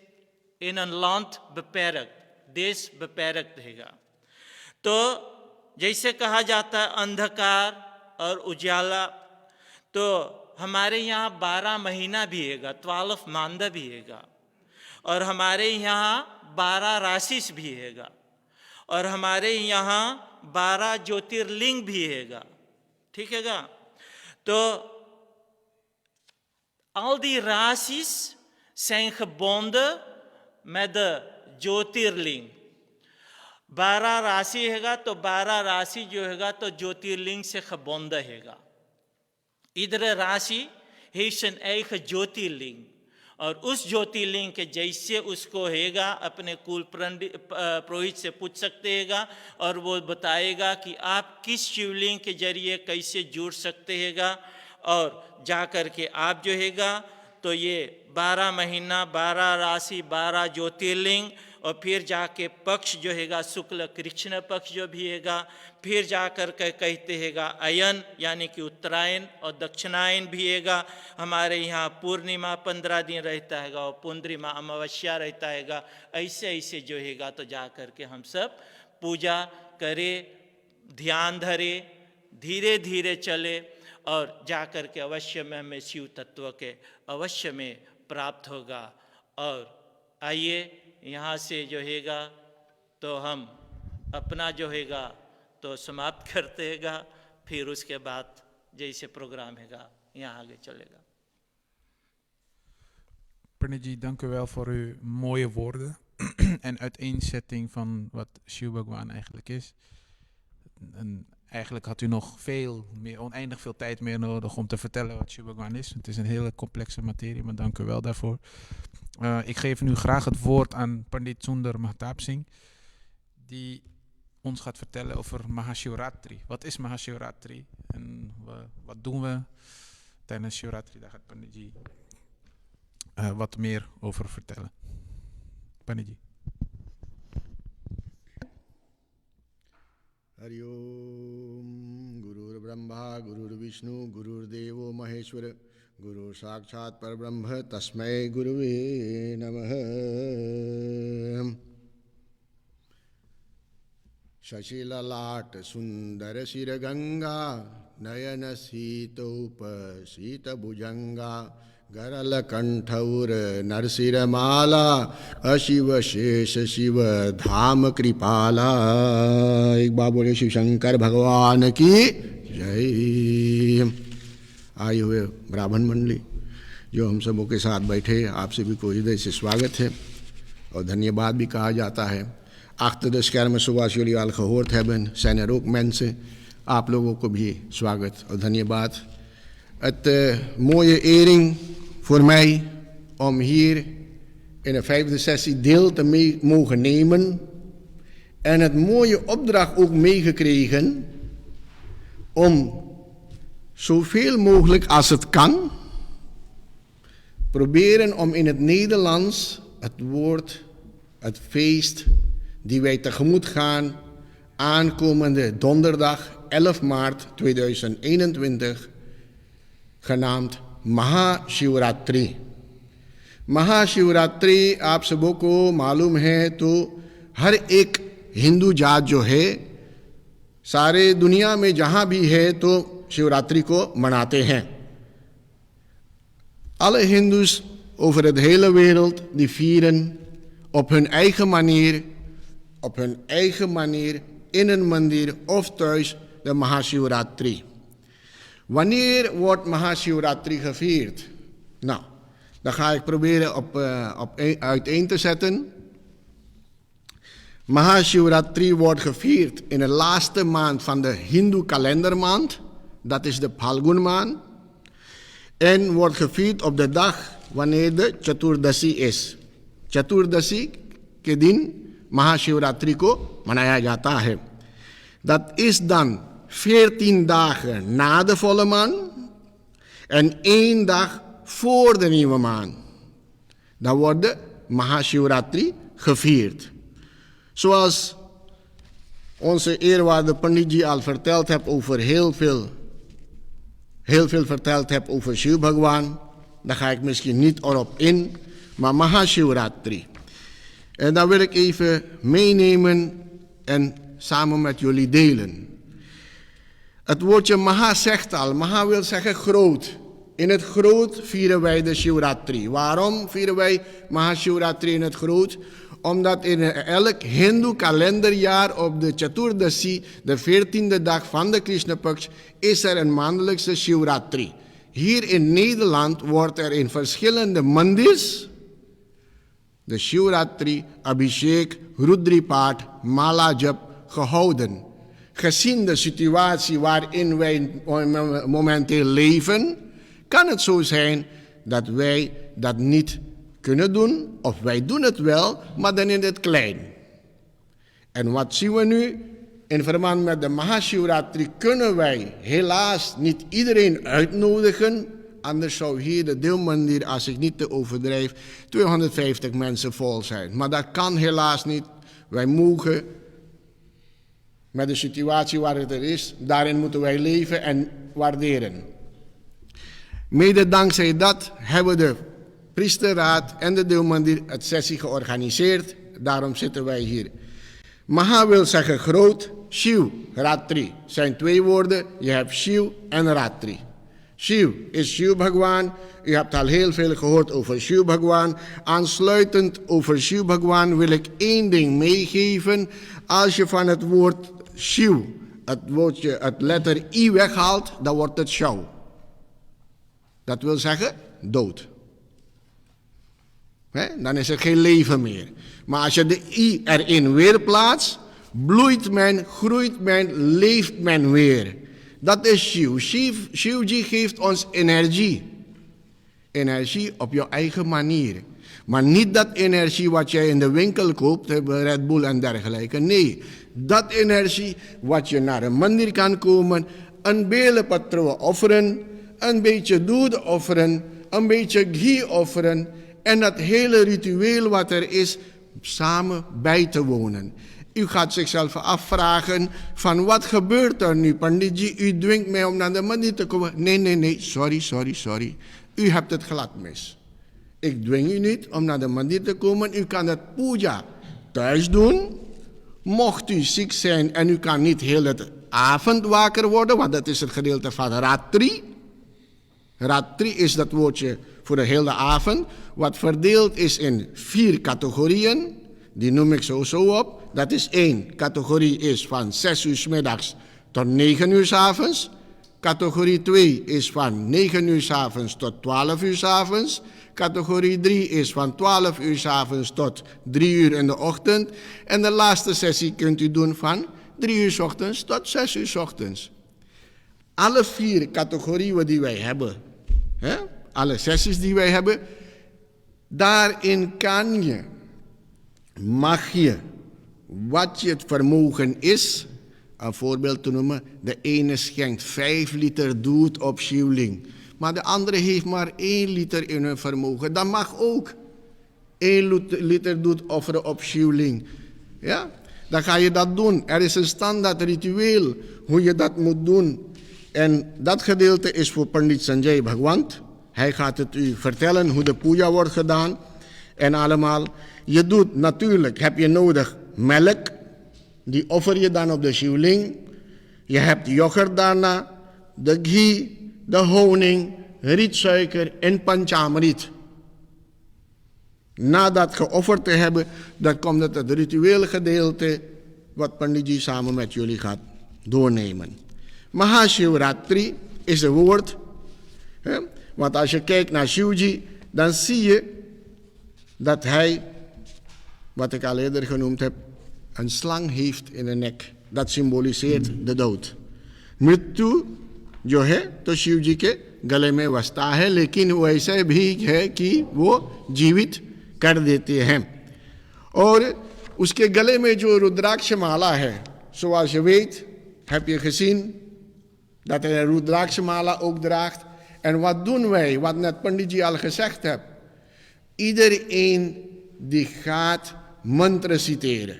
in een land beperkt, देश beperkt हैगा. तो जैसे कहा जाता है अंधकार और उजाला, तो हमारे यहाँ 12 महीना भी हैगा, 12 मांदा भी हैगा. और हमारे यहाँ 12 राशिस भी हैगा. और हमारे यहाँ 12 ज्योतिर्लिंग भी हैगा. ठीक हैगा. तो al die raties zijn gebonden met de ज्योतिर्लिंग. 12 राशि हैगा तो 12 राशि जो हैगा तो ज्योतिर्लिंग से गebonden हैगा. Iedere राशि heeft zijn eigen ज्योतिर्लिंग. और उस ज्योतिर्लिंग के जैसे उसको हैगा अपने कुल पुरोहित से पूछ सकते हैगा और वो बताएगा कि आप किस शिवलिंग के जरिए कैसे जुड़ सकते हैगा. और जा कर के आप जो हैगा तो ये 12 महीना, 12 राशि, 12 ज्योतिर्लिंग, और फिर जाके पक्ष जो हैगा शुक्ल कृष्ण पक्ष जो भी हैगा. फिर जाकर के कहते हैगा अयन यानी कि उत्तरायण और दक्षिणायन भी हैगा. हमारे यहाँ पूर्णिमा 15 दिन रहता हैगा और पूर्णिमा अमावस्या रहता हैगा. ऐसे ऐसे जो हैगा तो जा कर के हम सब पूजा करें, ध्यान धरे, धीरे धीरे चले और जा कर के अवश्य में हमें शिव तत्व के अवश्य में प्राप्त होगा. और आइए यहाँ से जो हैगा तो हम अपना जो हैगा तो समाप्त करते हैगा. फिर उसके बाद जैसे प्रोग्राम हैगा यहाँ आगे चलेगा. Panditji, dank u wel voor uw mooie woorden en uiteenzetting van wat Shiv Bhagwan eigenlijk is. En eigenlijk had u nog veel meer, oneindig veel tijd meer nodig om te vertellen wat Shiv Bhagwan is. Het is een hele complexe materie, maar dank u wel daarvoor. Ik geef nu graag het woord aan Pandit Sundar Mahatap Singh, die ons gaat vertellen over Mahashivratri. Wat is Mahashivratri en wat doen we tijdens Shivratri? Daar gaat Panditji wat meer over vertellen. Panditji. Hari Om, Gurur Brahma, Gurur Vishnu, Gurur Devo Maheshwara, Guru Sakshat Parabrahma, Tasmai Guruve Namaha. Shashila Lat Sundara Shira Ganga, Nayana Sita Upa Sita Bhujanga, Garala Kanthaur Narsira Mala, Ashiva Shesha Shiva Dham Kripala. एक बार बोले शिव शंकर भगवान की जय। आए हुए ब्राह्मण मंडली जो हम सबों के साथ बैठे, आपसे भी कोई हृदय से स्वागत है और धन्यवाद भी कहा जाता है। Achter de schermen, zoals jullie al gehoord hebben, zijn er ook mensen. आप लोगों को भी स्वागत और धन्यवाद। Het mooie ering voor mij om hier in de 5e sessie deel te mogen nemen. En het mooie opdracht ook meegekregen om zoveel mogelijk als het kan proberen om in het Nederlands het woord, het feest die wij tegemoet gaan aankomende donderdag 11 maart 2021, genaamd Mahashivratri. Mahashivratri आप सबों को मालूम है तो हर एक हिंदू जात जो है सारे दुनिया में जहाँ भी है तो शिवरात्रि को मनाते हैं. Alle Hindoes over het hele wereld die vieren op hun eigen manier in een mandir of thuis de Mahashivratri. Wanneer wordt Mahashivratri gevierd? Nou, dan ga ik proberen uiteen te zetten. Mahashivratri wordt gevierd in de laatste maand van de Hindoe kalendermaand. Dat is de Phalgun maand. En wordt gevierd op de dag wanneer de Chaturdasi is. Chaturdasi के दिन महाशिवरात्रि को मनाया जाता है. Dat is dan 14 dagen na de volle maan en 1 dag voor de nieuwe maan. Dan wordt de Mahashivratri gevierd. Zoals onze eerwaarde Panditji al verteld heeft over heel veel verteld heb over Shiv Bhagwan. Daar ga ik misschien niet erop in, maar Mahashivratri. En dat wil ik even meenemen en samen met jullie delen. Het woordje Maha zegt al, Maha wil zeggen groot. In het groot vieren wij de Shivratri. Waarom vieren wij Mahashivratri in het groot? Omdat in elk Hindoe kalenderjaar op de Chaturdasi, de 14e dag van de Krishna Paksh, is er een maandelijkse Shivratri. Hier in Nederland wordt er in verschillende mandirs de Shivratri, Abhishek, Rudripaat, Mala Jap gehouden. Gezien de situatie waarin wij momenteel leven, kan het zo zijn dat wij dat niet kunnen doen, of wij doen het wel, maar dan in het klein. En wat zien we nu? In verband met de Mahashivratri kunnen wij helaas niet iedereen uitnodigen. Anders zou hier de deelmandir, als ik niet te overdrijf, 250 mensen vol zijn. Maar dat kan helaas niet. Wij mogen met de situatie waar het er is, daarin moeten wij leven en waarderen. Mede dankzij dat hebben de priesterraad en de deelmandir het sessie georganiseerd. Daarom zitten wij hier. Maha wil zeggen groot, Shiv, Ratri. Zijn 2 woorden. Je hebt Shiv en Ratri. Shiv is Shiv Bhagwan. U hebt al heel veel gehoord over Shiv Bhagwan. Aansluitend over Shiv Bhagwan wil ik 1 ding meegeven. Als je van het woord Shiv, het letter I weghaalt, dan wordt het Shav. Dat wil zeggen dood. Dan is er geen leven meer. Maar als je de I erin weer plaatst, bloeit men, groeit men, leeft men weer. Dat is Shiv. Shivji geeft ons energie. Energie op je eigen manier. Maar niet dat energie wat jij in de winkel koopt, Red Bull en dergelijke. Nee, dat energie wat je naar een mandir kan komen, een belenpatroon offeren, een beetje dood offeren, een beetje ghee offeren en dat hele ritueel wat er is, samen bij te wonen. U gaat zichzelf afvragen van wat gebeurt er nu, Panditji? U dwingt mij om naar de mandir te komen. Nee, sorry. U hebt het glad mis. Ik dwing u niet om naar de mandir te komen. U kan het puja thuis doen. Mocht u ziek zijn en u kan niet heel het avond wakker worden, want dat is het gedeelte van Ratri. Ratri is dat woordje voor de hele avond, wat verdeeld is in 4 categorieën. Die noem ik zo op. Dat is 1 categorie is van 6 uur 's middags tot 9 uur 's avonds. Categorie 2 is van 9 uur 's avonds tot 12 uur 's avonds. Categorie 3 is van 12 uur 's avonds tot 3 uur in de ochtend. En de laatste sessie kunt u doen van 3 uur 's ochtends tot 6 uur 's ochtends. Alle 4 categorieën die wij hebben, alle sessies die wij hebben, daarin kan je, mag je, wat je het vermogen is, een voorbeeld te noemen, de ene schenkt 5 liter dood op Shivling, maar de andere heeft maar 1 liter in hun vermogen. Dat mag ook 1 liter dood offeren op Shivling. Ja? Dan ga je dat doen. Er is een standaard ritueel hoe je dat moet doen. En dat gedeelte is voor Pandit Sanjay Bhagwant. Hij gaat het u vertellen hoe de puja wordt gedaan. En allemaal. Je doet natuurlijk, heb je nodig melk. Die offer je dan op de Shivling. Je hebt yoghurt daarna, de ghee, de honing, rietsuiker en panchamrit. Na dat geofferd te hebben, dan komt het rituele gedeelte wat Panditji samen met jullie gaat doornemen. Mahashivratri is een woord. Want als je kijkt naar Shivji, dan zie je dat hij, wat ik al eerder genoemd heb, een slang heeft in de nek. Dat symboliseert de dood. Mrityu जो है तो शिव जी के गले में बसता है, लेकिन वैसे भी है कि वो जीवित कर देते हैं. और उसके गले में जो रुद्राक्ष माला है, zoals je weet, heb je gezien dat hij een rudrakshamala ook draagt. En wat doen wij, wat net Panditji al gezegd heeft? Iedereen die gaat mantra citeren.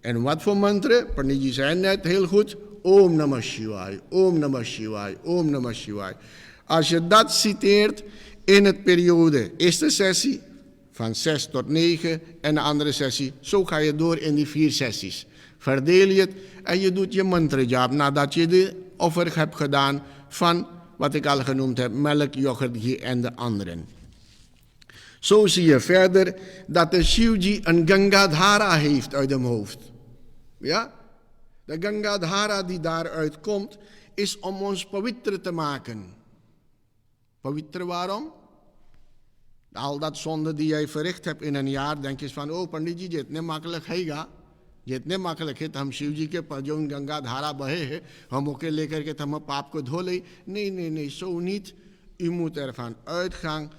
En wat voor mantra? Panditji zei net heel goed, Om Namah Shivaya, Om Namah Shivaya, Om Namah Shivaya. Als je dat citeert in het periode, eerste sessie van 6 tot 9 en de andere sessie, zo ga je door in die 4 sessies. Verdeel je het en je doet je mantra jap nadat je de offer hebt gedaan van wat ik al genoemd heb, melk, yoghurt, ghee en de anderen. Zo zie je verder dat de Shivji een Gangadhara heeft uit hem hoofd. Ja? De Gangadhara die daaruit komt, is om ons pavitra te maken. Pavitra waarom? Al dat zonde die jij verricht hebt in een jaar, denk je van, oh Panditji, dit is niet makkelijk, hega. ये इतने माकल के हम शिव जी के जो गंगा धारा बहे है हम ओके लेकर के हम पाप को धो ले. Nee, zo niet. U moet ervan uitgaan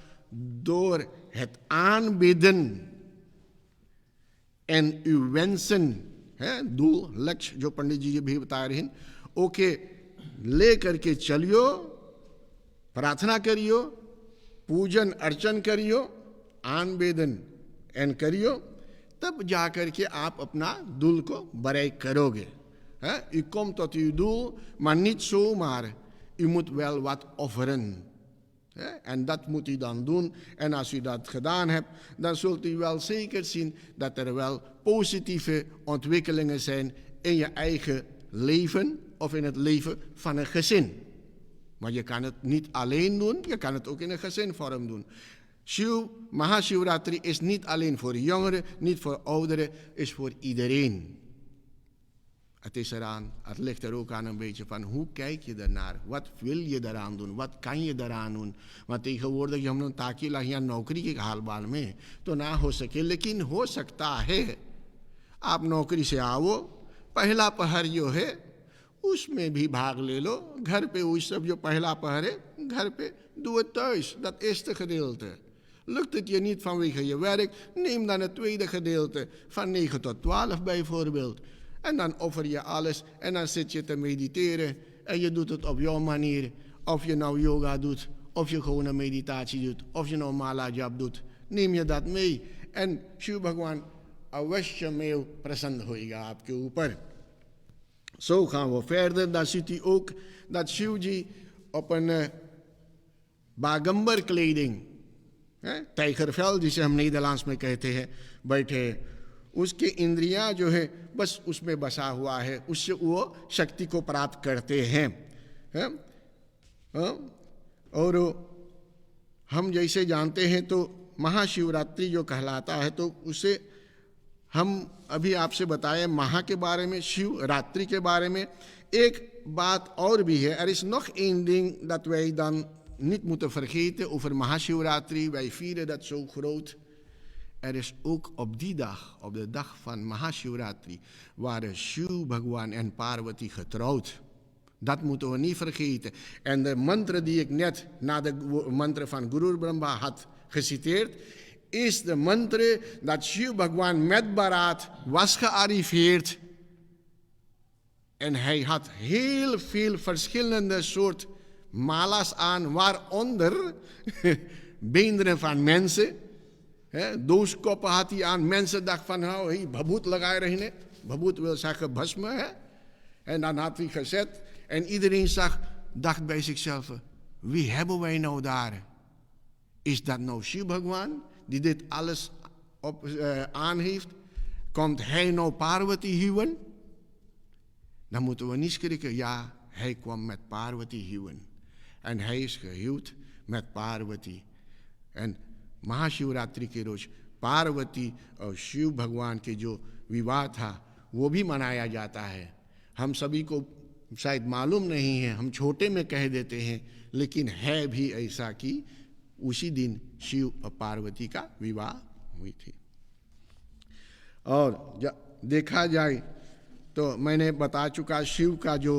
door het aanbidden en uw wensen, doel, लक्ष्य जो पंडित जी भी बता रहे हैं, ओके लेकर के चलियो, प्रार्थना करियो, पूजन अर्चन करियो, aanbidden en करियो, तब जाकर के आप अपना doel को bereik करोगे. U komt tot uw doel, maar niet zomaar. U moet wel wat offeren. En dat moet u dan doen. En als u dat gedaan hebt, dan zult u wel zeker zien dat er wel positieve ontwikkelingen zijn in je eigen leven of in het leven van een gezin. Maar je kan het niet alleen doen, je kan het ook in een gezinvorm doen. Mahashivratri is niet alleen voor jongeren, niet voor ouderen, is voor iedereen. Het is eraan, het ligt er ook aan een beetje van hoe kijk je ernaar? Wat wil je daaraan doen? Wat kan je daaraan doen? Want tegenwoordig je हम ताकि Lahia नौकरी के हाल-बाल में तो ना हो सके, लेकिन हो सकता है. आप नौकरी से आओ, पहला पहर जो है उसमें भी भाग ले लो. घर पे उस सब जो पहला पहर है, घर पे doe het thuis, dat eerste gedeelte. Lukt het je niet vanwege je werk? Neem dan het tweede gedeelte van 9 tot 12 bijvoorbeeld. En dan offer je alles en dan zit je te mediteren en je doet het op jouw manier. Of je nou yoga doet, of je gewoon een meditatie doet, of je nou mala jap doet. Neem je dat mee. En Shiv Bhagwan अवश्य में प्रसन्न होएगा आपके ऊपर. Zo gaan we verder. Dan ziet u ook dat Shivji op een बागंबर टाइगरफेल जिसे हम नईदलांस में कहते हैं बैठे, उसके इंद्रियां जो है बस उसमें बसा हुआ है, उससे वो शक्ति को प्राप्त करते हैं. और हम जैसे जानते हैं तो महाशिवरात्रि जो कहलाता है, तो उसे हम अभी आपसे बताए महा के बारे में, शिवरात्रि के बारे में. एक बात और भी है. Er is nog één ding dat wij dan niet moeten vergeten over Mahashivratri. Wij vieren dat zo groot. Er is ook op die dag, op de dag van Mahashivratri, waren Shiv Bhagwan en Parvati getrouwd. Dat moeten we niet vergeten. En de mantra die ik net na de mantra van Guru Brahma had geciteerd, is de mantra dat Shiv Bhagwan met Bharat was gearriveerd. En hij had heel veel verschillende soort malas aan, waaronder beenderen van mensen. Dooskoppen had hij aan. Mensen dachten van, hey, babut lagai rahine. Babut wil zeggen bhasma. En dan had hij gezet. En iedereen dacht bij zichzelf, wie hebben wij nou daar? Is dat nou Shiv Bhagwan die dit alles aan heeft? Komt hij nou Parvati huwen? Dan moeten we niet schrikken. Ja, hij kwam met Parvati huwen. En hij is gehuwd met Parvati. En Mahashivratri के रोज पार्वती और शिव भगवान के जो विवाह था वो भी मनाया जाता है. हम सभी को शायद मालूम नहीं है, हम छोटे में कह देते हैं, लेकिन है भी ऐसा कि उसी दिन शिव और पार्वती का विवाह हुई थी. और देखा जाए तो मैंने बता चुका शिव का जो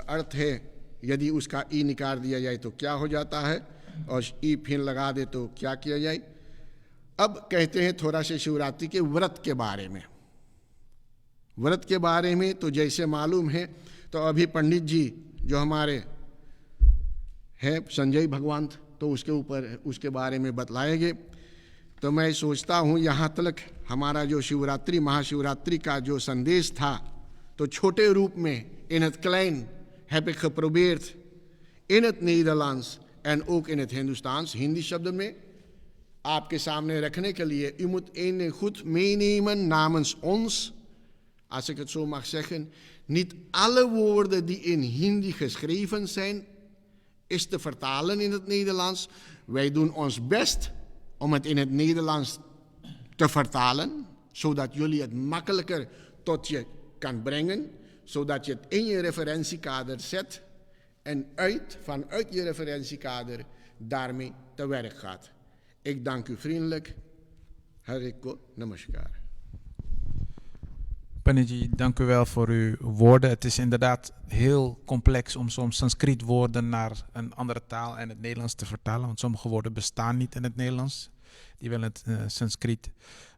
अर्थ है, यदि उसका ई निकाल दिया जाए तो क्या हो जाता है, और ई फिर लगा दे तो क्या किया जाए. अब कहते हैं थोड़ा से शिवरात्रि के व्रत के बारे में. व्रत के बारे में तो जैसे मालूम है, तो अभी पंडित जी जो हमारे हैं संजय भगवान, तो उसके बारे में बतलाएंगे. तो मैं सोचता हूँ यहाँ तक हमारा जो शिवरात्रि महाशिवरात्रि का जो संदेश था, तो छोटे रूप में in het klein heb ik geprobeerd in het Nederlands en ook in het Hindoestaans, Hindi शब्द में, आपके सामने रखने के लिए. U moet één ding goed meenemen namens ons, als ik het zo mag zeggen. Niet alle woorden die in Hindi geschreven zijn, is te vertalen in het Nederlands. Wij doen ons best om het in het Nederlands te vertalen, zodat jullie het makkelijker tot je kan brengen, zodat je het in je referentiekader zet en vanuit je referentiekader daarmee te werk gaat. Ik dank u vriendelijk. Hariko Namaskar. Panditji, dank u wel voor uw woorden. Het is inderdaad heel complex om soms Sanskriet woorden naar een andere taal en het Nederlands te vertalen. Want sommige woorden bestaan niet in het Nederlands, die wel in het Sanskriet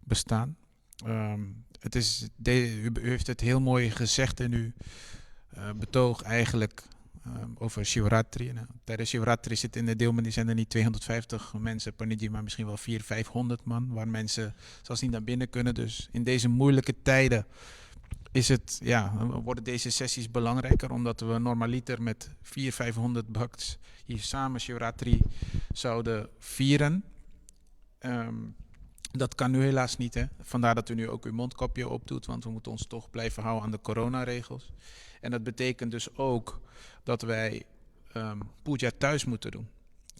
bestaan. U heeft het heel mooi gezegd in uw betoog eigenlijk over Shivratri. Tijdens Shivratri zitten in de deelmen, zijn er niet 250 mensen, Panditji, maar misschien wel 400-500 man, waar mensen zelfs niet naar binnen kunnen. Dus in deze moeilijke tijden worden deze sessies belangrijker, omdat we normaliter met 400-500 bhakts hier samen Shivratri zouden vieren. Dat kan nu helaas niet, hè? Vandaar dat u nu ook uw mondkapje opdoet, want we moeten ons toch blijven houden aan de coronaregels. En dat betekent dus ook dat wij puja thuis moeten doen.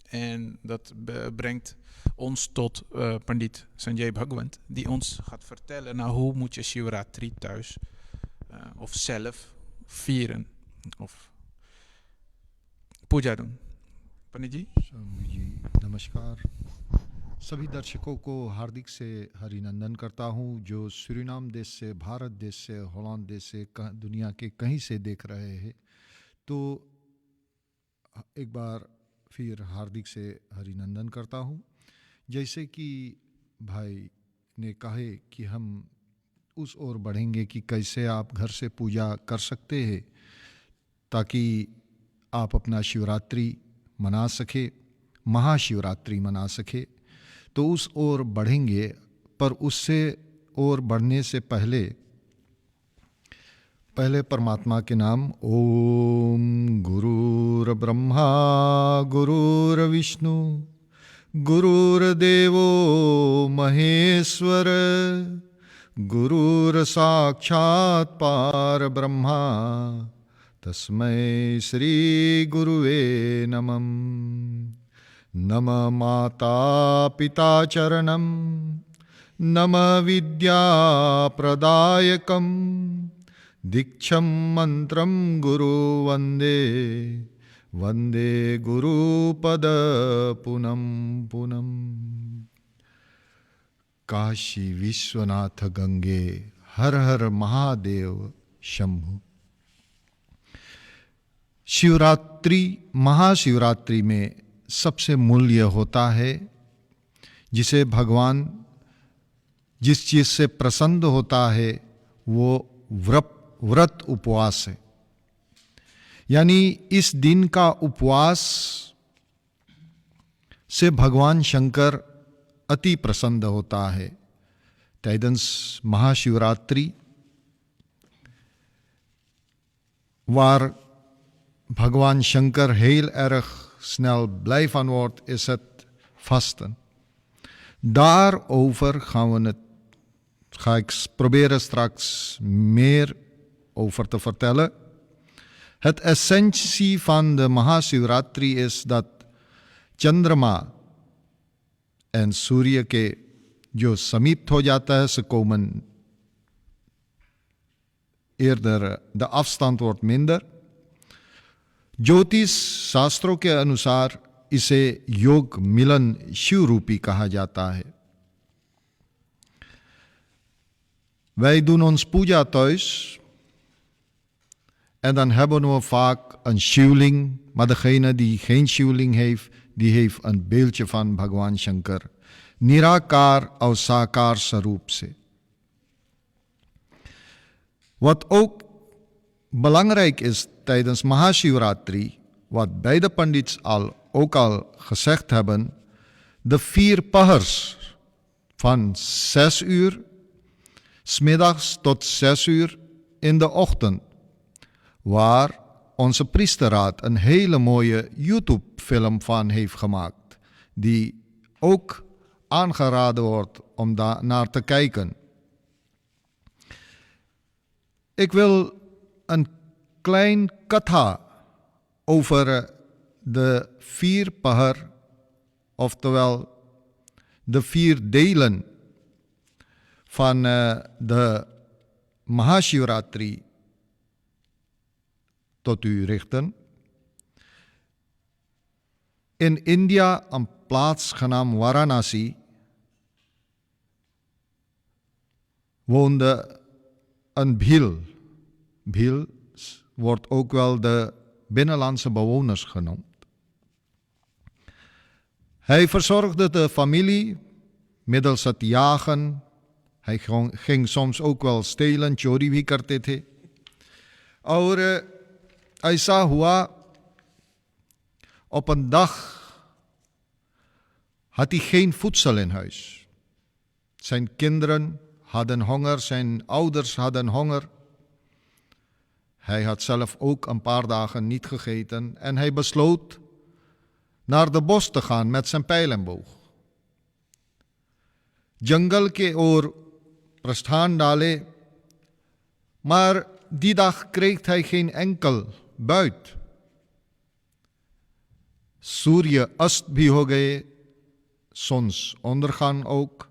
En dat brengt ons tot Pandit Sanjay Bhagwan, die ons gaat vertellen, hoe moet je Shivratri thuis of zelf vieren of puja doen. Panditji? नमस्कार. सभी दर्शकों को हार्दिक से हरिनंदन करता हूँ, जो Suriname देश से, भारत देश से, हॉलैंड देश से, दुनिया के कहीं से देख रहे हैं. तो एक बार फिर हार्दिक से हरिनंदन करता हूँ. जैसे कि भाई ने कहे कि हम उस ओर बढ़ेंगे कि कैसे आप घर से पूजा कर सकते हैं ताकि आप अपना शिवरात्रि मना सके, महाशिवरात्रि मना सके, तो उस ओर बढ़ेंगे। पर उससे और बढ़ने से पहले परमात्मा के नाम ओम गुरुर ब्रह्मा गुरुर विष्णु गुरुर्देवो महेश्वर गुरुर साक्षात पार ब्रह्मा तस्मै श्री गुरुवे नमः। नम माता पिता चरणम नम विद्या प्रदायकम दीक्षम मंत्रम गुरु वंदे वंदे गुरुपद पुनम पुनम। काशी विश्वनाथ गंगे हर हर महादेव शंभु। शिवरात्रि, महाशिवरात्रि में सबसे मूल्य होता है जिसे भगवान जिस चीज से प्रसन्न होता है वो व्रत उपवास है। यानी इस दिन का उपवास से भगवान शंकर अति प्रसन्न होता है। tijdens महाशिवरात्रि waar भगवान Shankar heel erg snel blij van wordt, is het vasten. Daarover ga ik proberen straks meer over te vertellen. Het essentie van de Mahashivratri is dat Chandrama en Surya के जो समीप हो जाता है, ze komen eerder, de afstand wordt minder. ज्योतिष शास्त्रों के अनुसार इसे योग मिलन शिव रूपी कहा जाता है। Wij doen ons puja thuis en dan hebben we vaak een shivling, maar degene die geen shivling heeft, die heeft een beeldje van Bhagwan Shankar, Nirakar और साकार स्वरूप से। Wat ook belangrijk is tijdens Mahashivratri, wat beide pandits ook al gezegd hebben, de 4 pahars van 6 uur 's middags tot 6 uur in de ochtend, waar onze priesterraad een hele mooie YouTube-film van heeft gemaakt, die ook aangeraden wordt om daar naar te kijken. Ik wil een klein katha over de 4 pahar, oftewel de 4 delen van de Mahashivratri tot u richten. In India, een plaats genaamd Varanasi, woonde een bhil. Bhil wordt ook wel de binnenlandse bewoners genoemd. Hij verzorgde de familie middels het jagen. Hij ging soms ook wel stelen, chori bhi karte the. और ऐसा हुआ, op een dag had hij geen voedsel in huis. Zijn kinderen hadden honger, zijn ouders hadden honger. Hij had zelf ook een paar dagen niet gegeten en hij besloot naar de bos te gaan met zijn pijl en boog. Jungle ke oor prasthaan dale, maar die dag kreeg hij geen enkel buit. Surya ast bhi ho gaye, zonsondergang ook.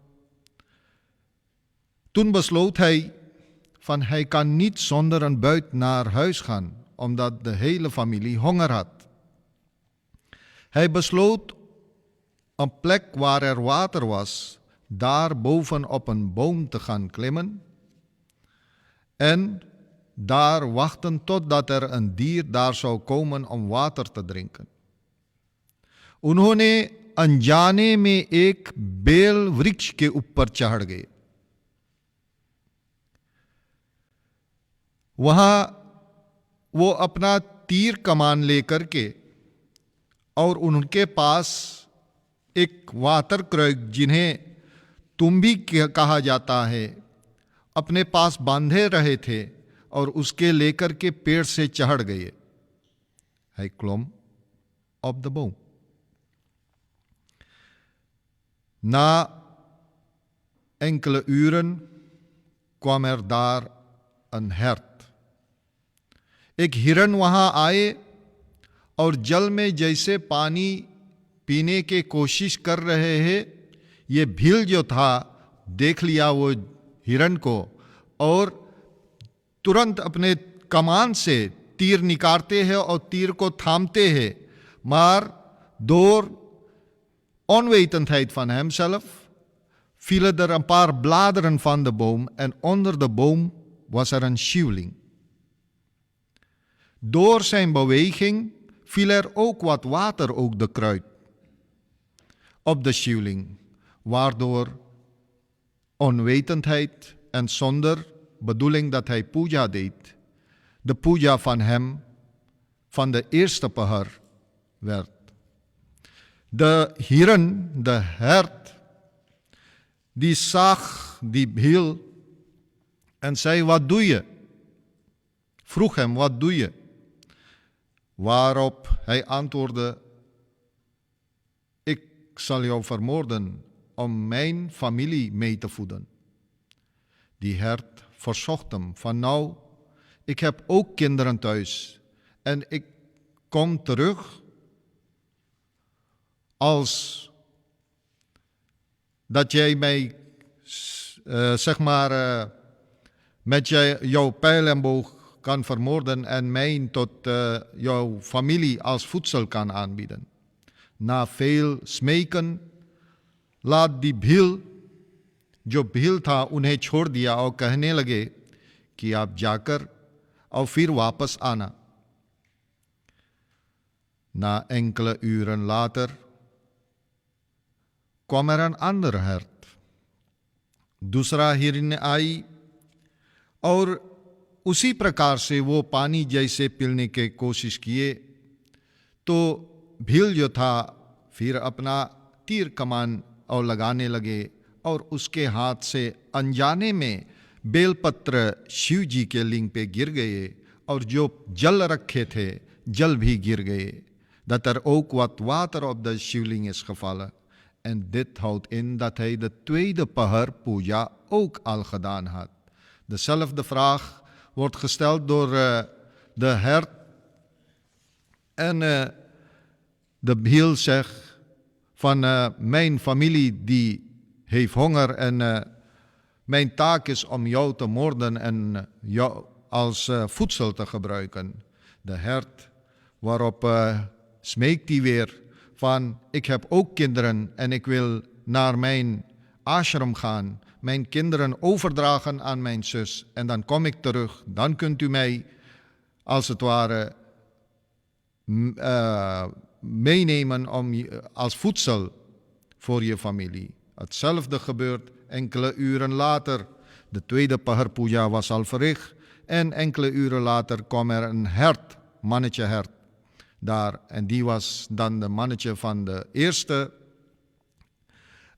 Toen besloot hij van hij kan niet zonder een buit naar huis gaan, omdat de hele familie honger had. Hij besloot een plek waar er water was, daar boven op een boom te gaan klimmen en daar wachten totdat er een dier daar zou komen om water te drinken. उन्होंने अनजाने में एक bell वृक्ष के ऊपर चढ़ गए। वहां वो अपना तीर कमान लेकर के और उनके पास एक वातर क्रय, जिन्हें तुम भी कहा जाता है, अपने पास बांधे रहे थे और उसके लेकर के पेड़ से चढ़ गए। Hij klom op de boom. Na enkele uren kwam er daar een hert. एक हिरन वहां आए और जल में जैसे पानी पीने की कोशिश कर रहे हैं, ये भील जो था देख लिया वो हिरन को और तुरंत अपने कमान से तीर निकालते हैं और तीर को थामते हैं. Maar door onwetendheid van hemzelf vielen er een paar bladeren van de boom en onder de boom was er een shieling. Door zijn beweging viel er ook wat water ook de kruid op de shieling, waardoor onwetendheid en zonder bedoeling dat hij puja deed, de puja van hem, van de eerste pahar, werd. De hiren, de hert, die zag die hiel en zei, wat doe je? Vroeg hem, wat doe je? Waarop hij antwoordde, ik zal jou vermoorden om mijn familie mee te voeden. Die hert verzocht hem van nou, ik heb ook kinderen thuis en ik kom terug als dat jij mij met jouw pijl en boog kan vermoorden en mij tot jouw familie als voedsel kan aanbieden. Na veel smeken लाद दी भील जो भील था उन्हें छोड़ दिया और कहने लगे कि आप जाकर और फिर वापस आना. Na enkele uren later kwam er een ander hert. दूसरा हिरन आई और उसी प्रकार से वो पानी जैसे पीने की कोशिश किए तो भील जो था फिर अपना तीर कमान और लगाने लगे और उसके हाथ से अनजाने में बेलपत्र शिव जी के लिंग पे गिर गए और जो जल रखे थे जल भी गिर गए. Dat er ook wat water op de shivling is gevallen. En dit houdt in dat hij de tweede pahar puja ook al gedaan had. Dezelfde vraag wordt gesteld door de hert en de bhil zegt van mijn familie die heeft honger en mijn taak is om jou te moorden en jou als voedsel te gebruiken. De hert waarop smeekt hij weer van ik heb ook kinderen en ik wil naar mijn ashram gaan, mijn kinderen overdragen aan mijn zus en dan kom ik terug, dan kunt u mij als het ware meenemen als voedsel voor je familie. Hetzelfde gebeurt enkele uren later. De tweede pahar puja was al verricht en enkele uren later kwam er een hert, mannetje hert, daar. En die was dan de mannetje van de eerste.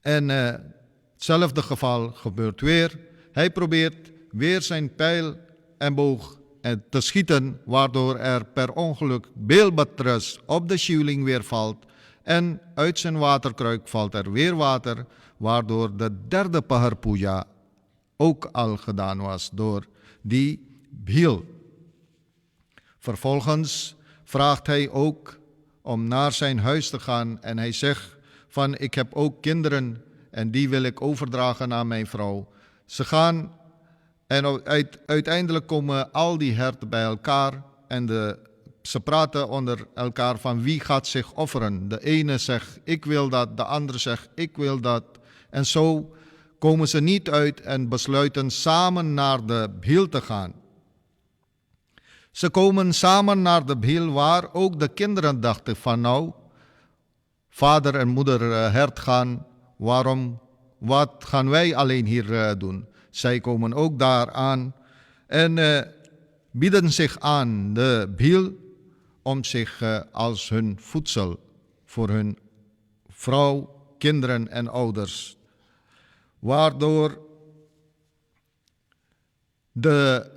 En hetzelfde geval gebeurt weer. Hij probeert weer zijn pijl en boog te schieten, waardoor er per ongeluk beelbatres op de shivling weer valt. En uit zijn waterkruik valt er weer water, waardoor de derde pahar puja ook al gedaan was door die bhil. Vervolgens vraagt hij ook om naar zijn huis te gaan en hij zegt van ik heb ook kinderen en die wil ik overdragen aan mijn vrouw. Ze gaan en uiteindelijk komen al die herten bij elkaar en ze praten onder elkaar van wie gaat zich offeren. De ene zegt ik wil dat, de andere zegt ik wil dat. En zo komen ze niet uit en besluiten samen naar de bhil te gaan. Ze komen samen naar de bhil waar ook de kinderen dachten van nou, vader en moeder hertgaan, wat gaan wij alleen hier doen? Zij komen ook daar aan en bieden zich aan de biel om zich als hun voedsel voor hun vrouw, kinderen en ouders, waardoor de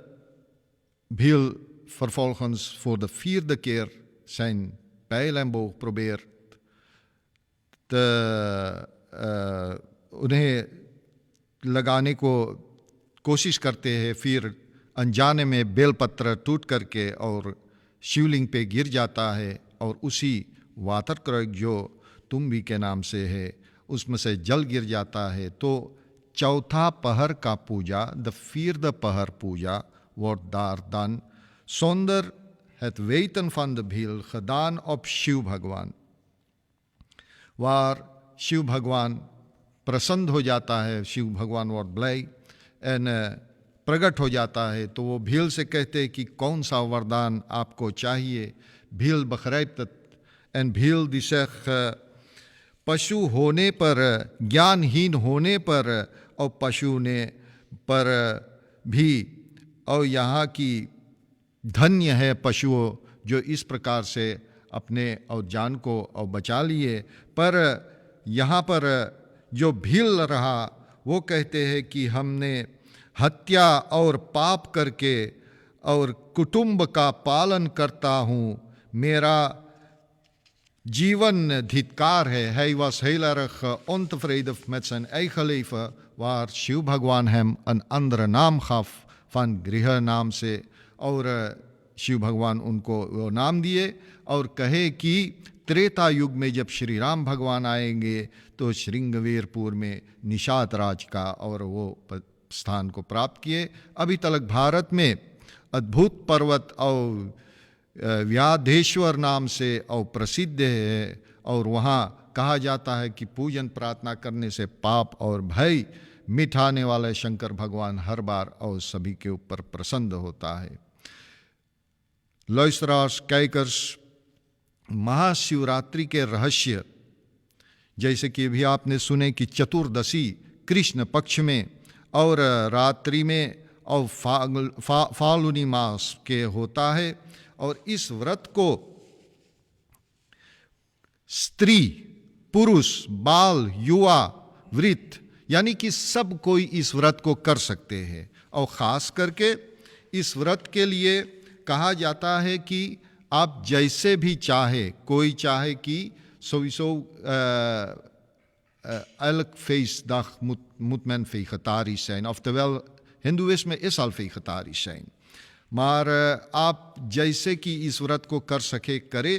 biel vervolgens voor de 4e keer zijn pijl en boog probeert उन्हें लगाने को कोशिश करते हैं, फिर अनजाने में बेलपत्र टूट करके और शिवलिंग पे गिर जाता है और उसी वातर क्रॉक जो तुम्बी के नाम से है उसमें से जल गिर जाता है. तो चौथा पहर का पूजा, द 4e पहर पूजा, wordt daar dan zonder het weten van de biel gedaan op Shiv Bhagwan, waar Shiv भगवान प्रसन्न हो जाता है. शिव भगवान wordt blij en प्रकट हो जाता है. तो वो भील से कहते हैं कि कौन सा वरदान आपको चाहिए. Bhil begrijpt het en Bhil die zegt पशु होने पर, ज्ञानहीन होने पर और पशु ने पर भी, और यहाँ की धन्य है पशुओं जो इस प्रकार से अपने और जान को और बचा लिए. पर यहाँ पर जो भील रहा वो कहते हैं कि हमने हत्या और पाप करके और कुटुंब का पालन करता हूँ, मेरा जीवन धिक्कार है. Hij was heel erg ontevreden met zijn eigen leven, waar Shiv भगवान hem een andere naam gaf van गृह नाम से, और शिव भगवान उनको वो नाम दिए और कहे कि त्रेता युग में जब श्री राम भगवान आएंगे तो श्रृंगवीरपुर में निषाद राज का और वो स्थान को प्राप्त किए. अभी तक भारत में अद्भुत पर्वत और व्याधेश्वर नाम से और प्रसिद्ध है, और वहाँ कहा जाता है कि पूजन प्रार्थना करने से पाप और भय मिटाने वाले शंकर भगवान हर बार और सभी के ऊपर प्रसन्न होता है. Luisteraars, kijkers, महाशिवरात्रि के रहस्य जैसे कि अभी आपने सुने कि चतुर्दशी कृष्ण पक्ष में और रात्रि में और फाल्गुनी मास के होता है. और इस व्रत को स्त्री, पुरुष, बाल, युवा, वृद्ध यानी कि सब कोई इस व्रत को कर सकते हैं. और ख़ास करके इस व्रत के लिए कहा जाता है कि आप जैसे भी चाहे, कोई चाहे कि sowieso elk feestdag moet men vegetarisch zijn. Oftewel, hindoeïsme is al vegetarisch zijn. Maar आप जैसे कि इस व्रत को कर सके करे.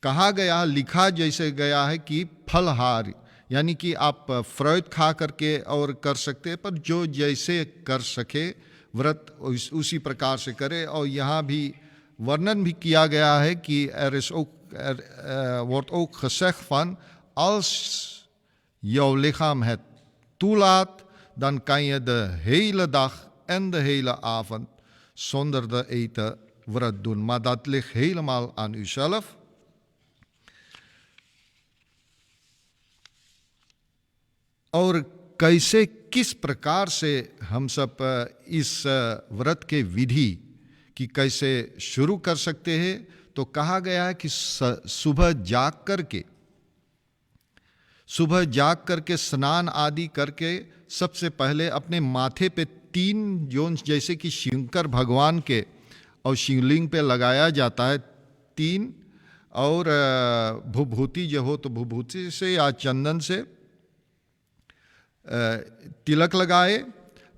कहा गया, लिखा जैसे गया है कि फलहार, यानी कि आप फ्रूट खा करके और कर सकते हैं, पर जो जैसे कर सके व्रत उसी प्रकार से करे. और यहाँ भी वर्णन भी किया गया है कि wordt ook gezegd van als jouw lichaam het toelaat, dan kan je de hele dag en de hele avond zonder te eten व्रत doen. Maar dat ligt helemaal aan uzelf. और कैसे, किस प्रकार से हम सब इस व्रत के विधि की कैसे शुरू कर सकते हैं. तो कहा गया है कि सुबह जाग करके स्नान आदि करके सबसे पहले अपने माथे पे 3 जोन्स जैसे कि शंकर भगवान के और शिवलिंग पे लगाया जाता है 3, और भूभूति जो हो तो भूभूति से या चंदन से तिलक लगाए,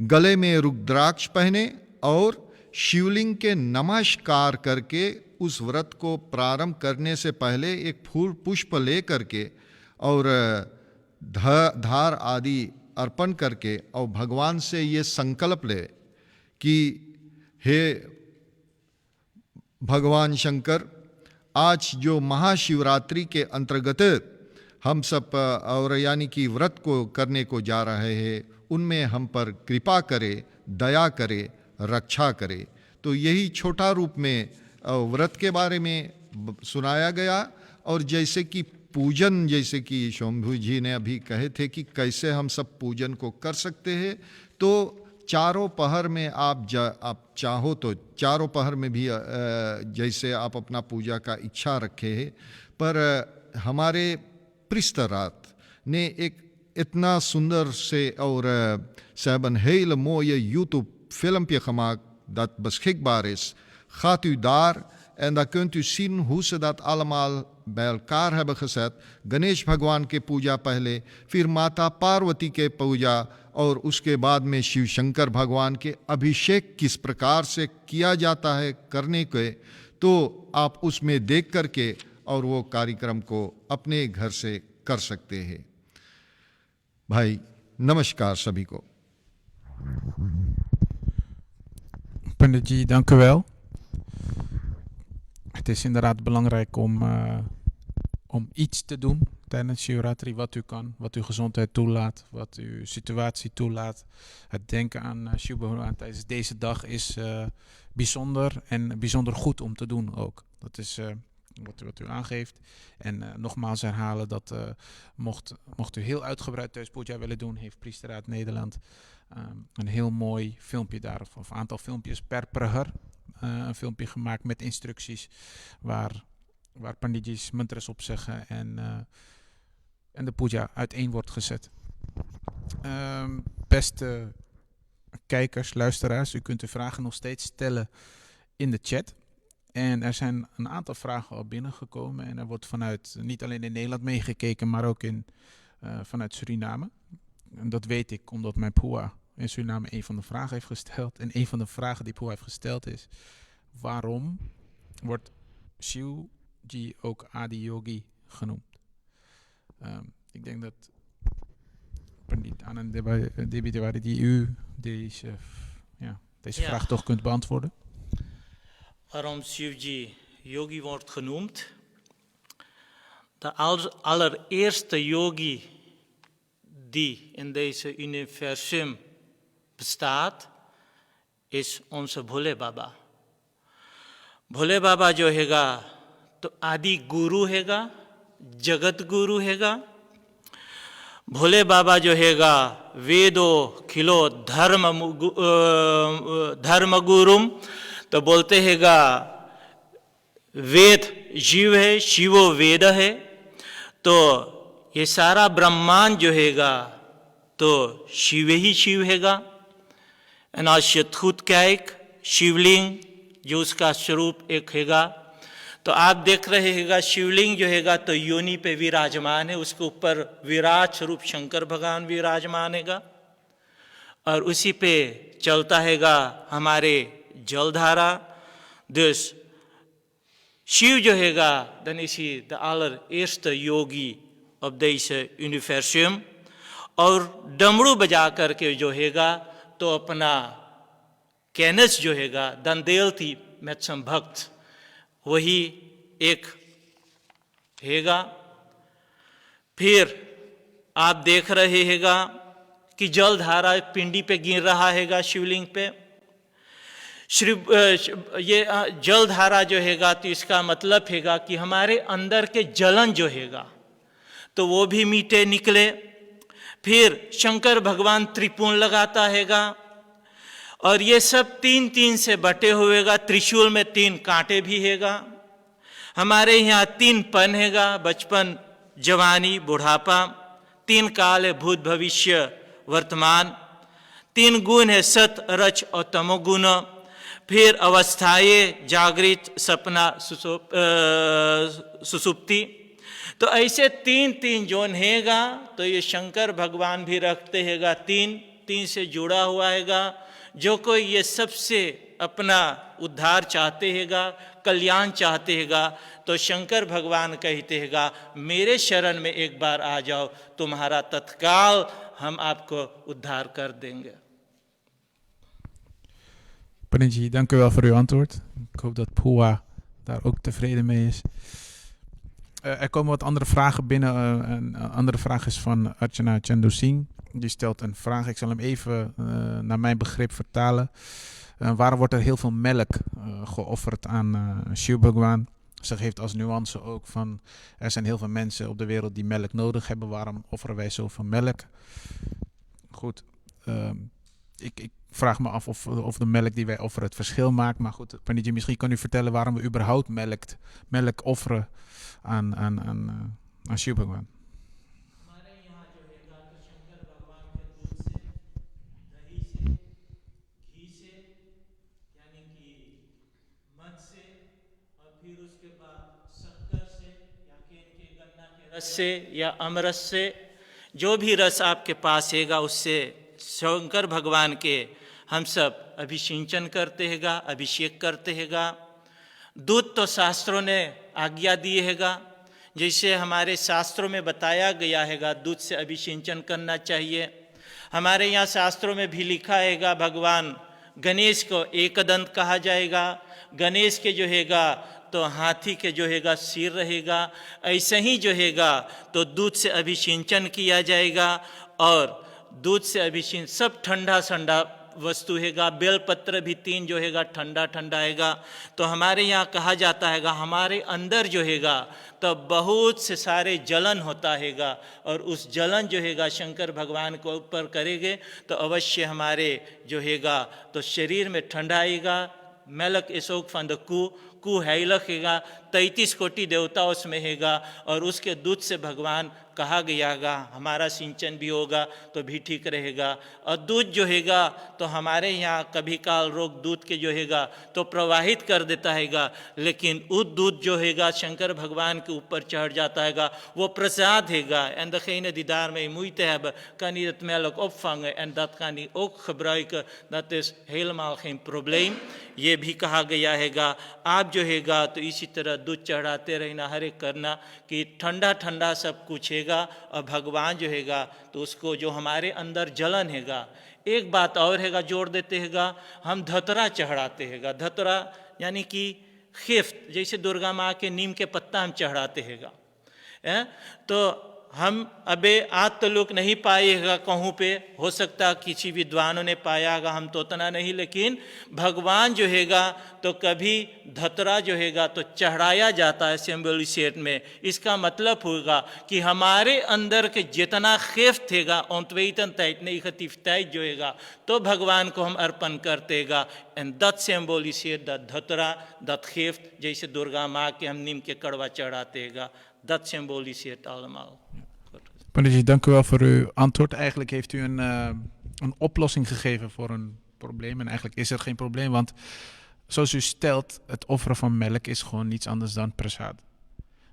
गले में रुद्राक्ष पहने और शिवलिंग के नमस्कार करके उस व्रत को प्रारंभ करने से पहले एक फूल पुष्प ले करके और धार आदि अर्पण करके और भगवान से ये संकल्प ले कि हे भगवान शंकर, आज जो महाशिवरात्रि के अंतर्गत हम सब और यानी कि व्रत को करने को जा रहे हैं, उनमें हम पर कृपा करे, दया करे, रक्षा करे. तो यही छोटा रूप में व्रत के बारे में सुनाया गया. और जैसे कि पूजन, जैसे कि शंभू जी ने अभी कहे थे कि कैसे हम सब पूजन को कर सकते हैं, तो चारों पहर में आप चाहो तो चारों पहर में भी जैसे आप अपना पूजा का इच्छा रखे है, पर हमारे प्रिस्तरात ने एक इतना सुंदर से और seven hello mooie YouTube filmpje gemaakt dat beschikbaar is. Gaat u daar en dan kunt u zien hoe ze dat allemaal bij elkaar hebben gezet. Ganesh भगवान के पूजा पहले, फिर माता पार्वती के पूजा और उसके बाद में शिव शंकर भगवान के अभिषेक किस प्रकार से किया जाता है करने के, तो आप उसमें देख करके और वो कार्यक्रम को अपने घर से कर सकते हैं. भाई नमस्कार सभी को. Panditji, dank u wel. Het is inderdaad belangrijk om iets te doen tijdens Shivratri, wat u kan, wat uw gezondheid toelaat, wat uw situatie toelaat. Het denken aan Shiv Bhagwan tijdens deze dag is bijzonder en bijzonder goed om te doen ook. Dat is wat u aangeeft. En nogmaals herhalen dat mocht u heel uitgebreid thuis puja willen doen, heeft Priesterraad Nederland een heel mooi filmpje daarvan, of een aantal filmpjes per pragar. Een filmpje gemaakt met instructies waar panditjis mantras op zeggen en de puja uiteen wordt gezet. Beste kijkers, luisteraars, u kunt uw vragen nog steeds stellen in de chat. En er zijn een aantal vragen al binnengekomen en er wordt vanuit niet alleen in Nederland meegekeken, maar ook vanuit Suriname. En dat weet ik omdat mijn Pua in Suriname een van de vragen heeft gesteld. En een van de vragen die Pua heeft gesteld is: waarom wordt Shivji ook Adi Yogi genoemd? Ik denk dat Pandit Anand Devi Tiwari die u deze vraag toch kunt beantwoorden. Waarom Shivji yogi wordt genoemd? De allereerste yogi die in deze universum bestaat, is onze Bhole Baba. Bhole Baba जो हैगा तो आदि गुरु हैगा, जगत गुरु हैगा. भोले बाबा जो हैगा वेदो खिलो धर्म गुरुम, तो बोलते हैगा वेद जीव है, शिवो वेद है. तो ये सारा ब्रह्मांड जो हैगा तो शिव ही शिव हैगा. अनाश्यथूतकायिक शिवलिंग जो उसका स्वरूप एक हैगा. तो आप देख रहे हैगा शिवलिंग जो हैगा तो योनि पे विराजमान है, उसके ऊपर विराट स्वरूप शंकर भगवान विराजमान हैगा. और उसी पे चलता हैगा हमारे जलधारा. Dus Shiv जो हैगा, dan is hij de allereerste yogi op deze universum. और डमरू बजा करके जो हैगा तो अपना कैनस जो हैगा दंदेल थी मैत्सम भक्त, वही एक हैगा. फिर आप देख रहे हैगा कि जलधारा पिंडी पे गिर रहा हैगा शिवलिंग पे. ये जलधारा जो हैगा तो इसका मतलब हैगा कि हमारे अंदर के जलन जो हैगा तो वो भी मीठे निकले. फिर शंकर भगवान त्रिपुण लगाता हैगा और ये सब तीन तीन से बटे हुएगा. त्रिशूल में 3 कांटे भी हैगा. हमारे यहाँ 3 पन हैगा, बचपन, जवानी, बुढ़ापा. 3 काल है, भूत, भविष्य, वर्तमान. 3 गुण है, सत, रज और तमोगुण. फिर अवस्थाएं, जागृत, सपना, सुसुप्ति. तो ऐसे 3 जोन हैगा. तो ये शंकर भगवान भी रखते हैगा 3 से जुड़ा हुआ हैगा. जो कोई ये सबसे अपना उद्धार चाहते हैगा, कल्याण चाहते हैगा, तो शंकर भगवान कहते हैगा मेरे शरण में एक बार आ जाओ, तुम्हारा तत्काल हम आपको उद्धार कर देंगे. Panditji, dank u wel voor uw antwoord. Ik hoop dat Pua daar ook tevreden mee is. Er komen wat andere vragen binnen. Een andere vraag is van Archana Chandu Singh. Die stelt een vraag. Ik zal hem even naar mijn begrip vertalen. Waarom wordt er heel veel melk geofferd aan Shiv Bhagwan? Ze geeft als nuance ook van, er zijn heel veel mensen op de wereld die melk nodig hebben. Waarom offeren wij zoveel melk? Goed, ik vraag me af of de melk die wij offeren het verschil maakt. Maar goed, Panditji, misschien kan u vertellen waarom we überhaupt melk offeren aan Shiv Bhagwan. रस से या अमरस से जो भी रस आपके पास हैगा उससे शंकर भगवान के हम सब अभिषिंचन करते हैगा, अभिषेक करते हैगा। दूध तो शास्त्रों ने आज्ञा दी हैगा, जैसे हमारे शास्त्रों में बताया गया हैगा दूध से अभिषिंचन करना चाहिए। हमारे यहाँ शास्त्रों में भी लिखा हैगा भगवान गणेश को एकदंत कहा जाएगा। गणेश के जो हैगा तो हाथी के जो हैगा सिर रहेगा। ऐसे ही जो हैगा तो दूध से अभिषिंचन किया जाएगा और दूध से अभिषिंचन सब ठंडा ठंडा वस्तु हैगा। बेलपत्र भी 3 जो हैगा ठंडा ठंडा हैगा। तो हमारे यहाँ कहा जाता हैगा हमारे अंदर जो हैगा तो बहुत से सारे जलन होता हैगा और उस जलन जो हैगा शंकर भगवान को ऊपर करेंगे तो अवश्य हमारे जो हैगा तो शरीर में ठंडा आएगा। मेलक एसोक फंद कु हैलक हैगा 33 कोटि देवता उसमें हैगा और उसके दूध से भगवान कहा गयागा हमारा सिंचन भी होगा तो भी ठीक रहेगा। और दूध जो हैगा तो हमारे यहाँ कभी काल रोग दूध के जो हैगा तो प्रवाहित कर देता हैगा, लेकिन उस दूध जो हैगा शंकर भगवान के ऊपर चढ़ जाता हैगा, वो प्रसाद हैगा। En degene die daarmee moeite hebben, kan hij het melk opvangen en dat kan hij ook gebruiken. Dat is helemaal geen probleem। ये भी कहा गया हैगा आप जो हैगा तो इसी तरह दूध चढ़ाते रहना, हर एक करना कि ठंडा ठंडा सब कुछ हैगा। और भगवान जो हैगा तो उसको जो हमारे अंदर जलन हैगा, एक बात और हैगा जोड़ देते हैगा हम धतरा चढ़ाते हैगा। धतरा यानी कि खिफ्त, जैसे दुर्गा माँ के नीम के पत्ता हम चढ़ाते हैगा। तो हम अबे आज तो लोग नहीं पाएगा कहूँ पे, हो सकता किसी विद्वानों ने पायागा, हम तो उतना नहीं, लेकिन भगवान जो हैगा तो कभी धतरा जो हैगा तो चढ़ाया जाता है सिंबली सेट में। इसका मतलब होगा कि हमारे अंदर के जितना खेफ्त हैगा अंतवेतन तैत नहीं जो हैगा तो भगवान को हम अर्पण करते हैगा। एंड दत सिंबली सेट द धतरा दत खेफ्त, जैसे दुर्गा माँ के हम नीम के कड़वा चढ़ाते हैगा, dat symboliseert allemaal. Panditji, dank u wel voor uw antwoord. Eigenlijk heeft u een oplossing gegeven voor een probleem. En eigenlijk is er geen probleem, want zoals u stelt, het offeren van melk is gewoon niets anders dan prasad.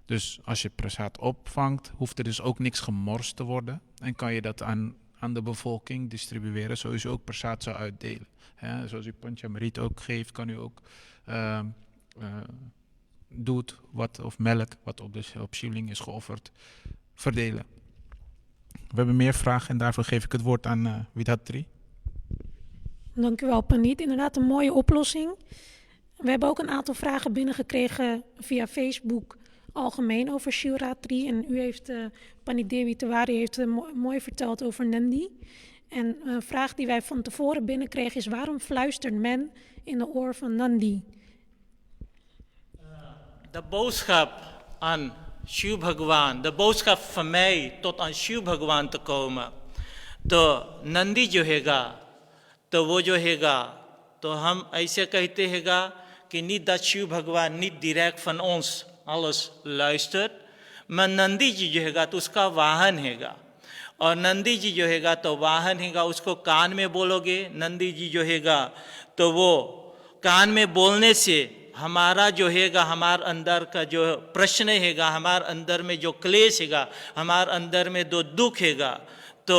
Dus als je prasad opvangt, hoeft er dus ook niks gemorst te worden. En kan je dat aan de bevolking distribueren, zoals u ook prasad zou uitdelen. Zoals u Panchamrit ook geeft, kan u ook doet of melk wat op Shivling is geofferd verdelen. We hebben meer vragen en daarvoor geef ik het woord aan Widhatri. Dank u wel, Pandit. Inderdaad een mooie oplossing. We hebben ook een aantal vragen binnengekregen via Facebook algemeen over Shivratri. En u heeft, Pandit Devi Tiwari heeft mooi verteld over Nandi. En een vraag die wij van tevoren binnenkregen is: waarom fluistert men in de oor van Nandi? De boodschap aan Shiv Bhagwan, de boodschap van mij tot aan Shiv Bhagwan te komen, तो नंदी जो हैगा तो वो जो हैगा तो हम ऐसे कहते हैगा कि niet dat Shiv Bhagwan niet direct van ons alles luistert, maar Nandi ji जो हैगा तो उसका वाहन हैगा। और नंदी जी जो हैगा तो वाहन हैगा, उसको कान में बोलोगे नंदी जी जो हैगा तो वो कान में बोलने से हमारा जो हैगा हमारे अंदर का जो प्रश्न हैगा, हमारे अंदर में जो क्लेश हैगा, हमारे अंदर में जो दुख हैगा तो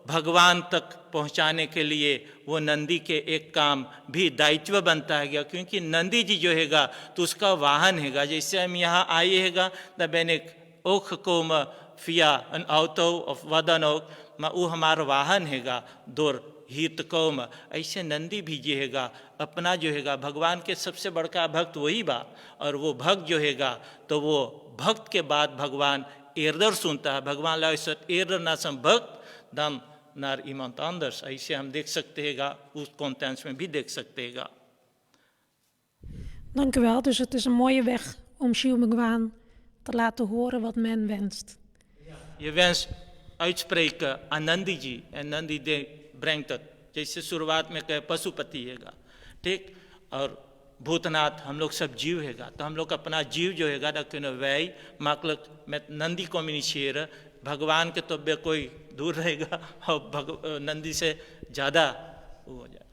भगवान तक पहुंचाने के लिए वो नंदी के एक काम भी दायित्व बनता है, क्योंकि नंदी जी जो हैगा तो उसका वाहन हैगा। जैसे हम यहाँ आए हैगा the ben ik ook gekomen via een auto of wat dan ook, maar वो हमारा वाहन हैगा door hier te komen। ऐसे नंदी भी जो हैगा अपना जो हैगा भगवान के सबसे बड़का भक्त वही बा, और वो भक्त जो हैगा तो वो भक्त के बाद भगवान eerder सुनता है। भगवान luistert eerder naar zijn भक्त dan naar iemand anders। ऐसे हम देख सकते हैगा, उस कॉन्टेंट्स में भी देख सकते हैगा। Dank u wel. Dus het is een mooie weg om Shiv Bhagwan te laten horen wat men wenst. Je wens uitspreken aan Nandi ji en Nandi brengt het. जैसे शुरुआत में कहे पशुपति हैगा, ठीक, और भूतनाथ हम लोग सब जीव हैगा, तो हम लोग अपना जीव जो हैगा ना क्यों वही makkelijk met Nandi communiceren. भगवान के तो बे कोई दूर रहेगा और नंदी से ज़्यादा हो जाए.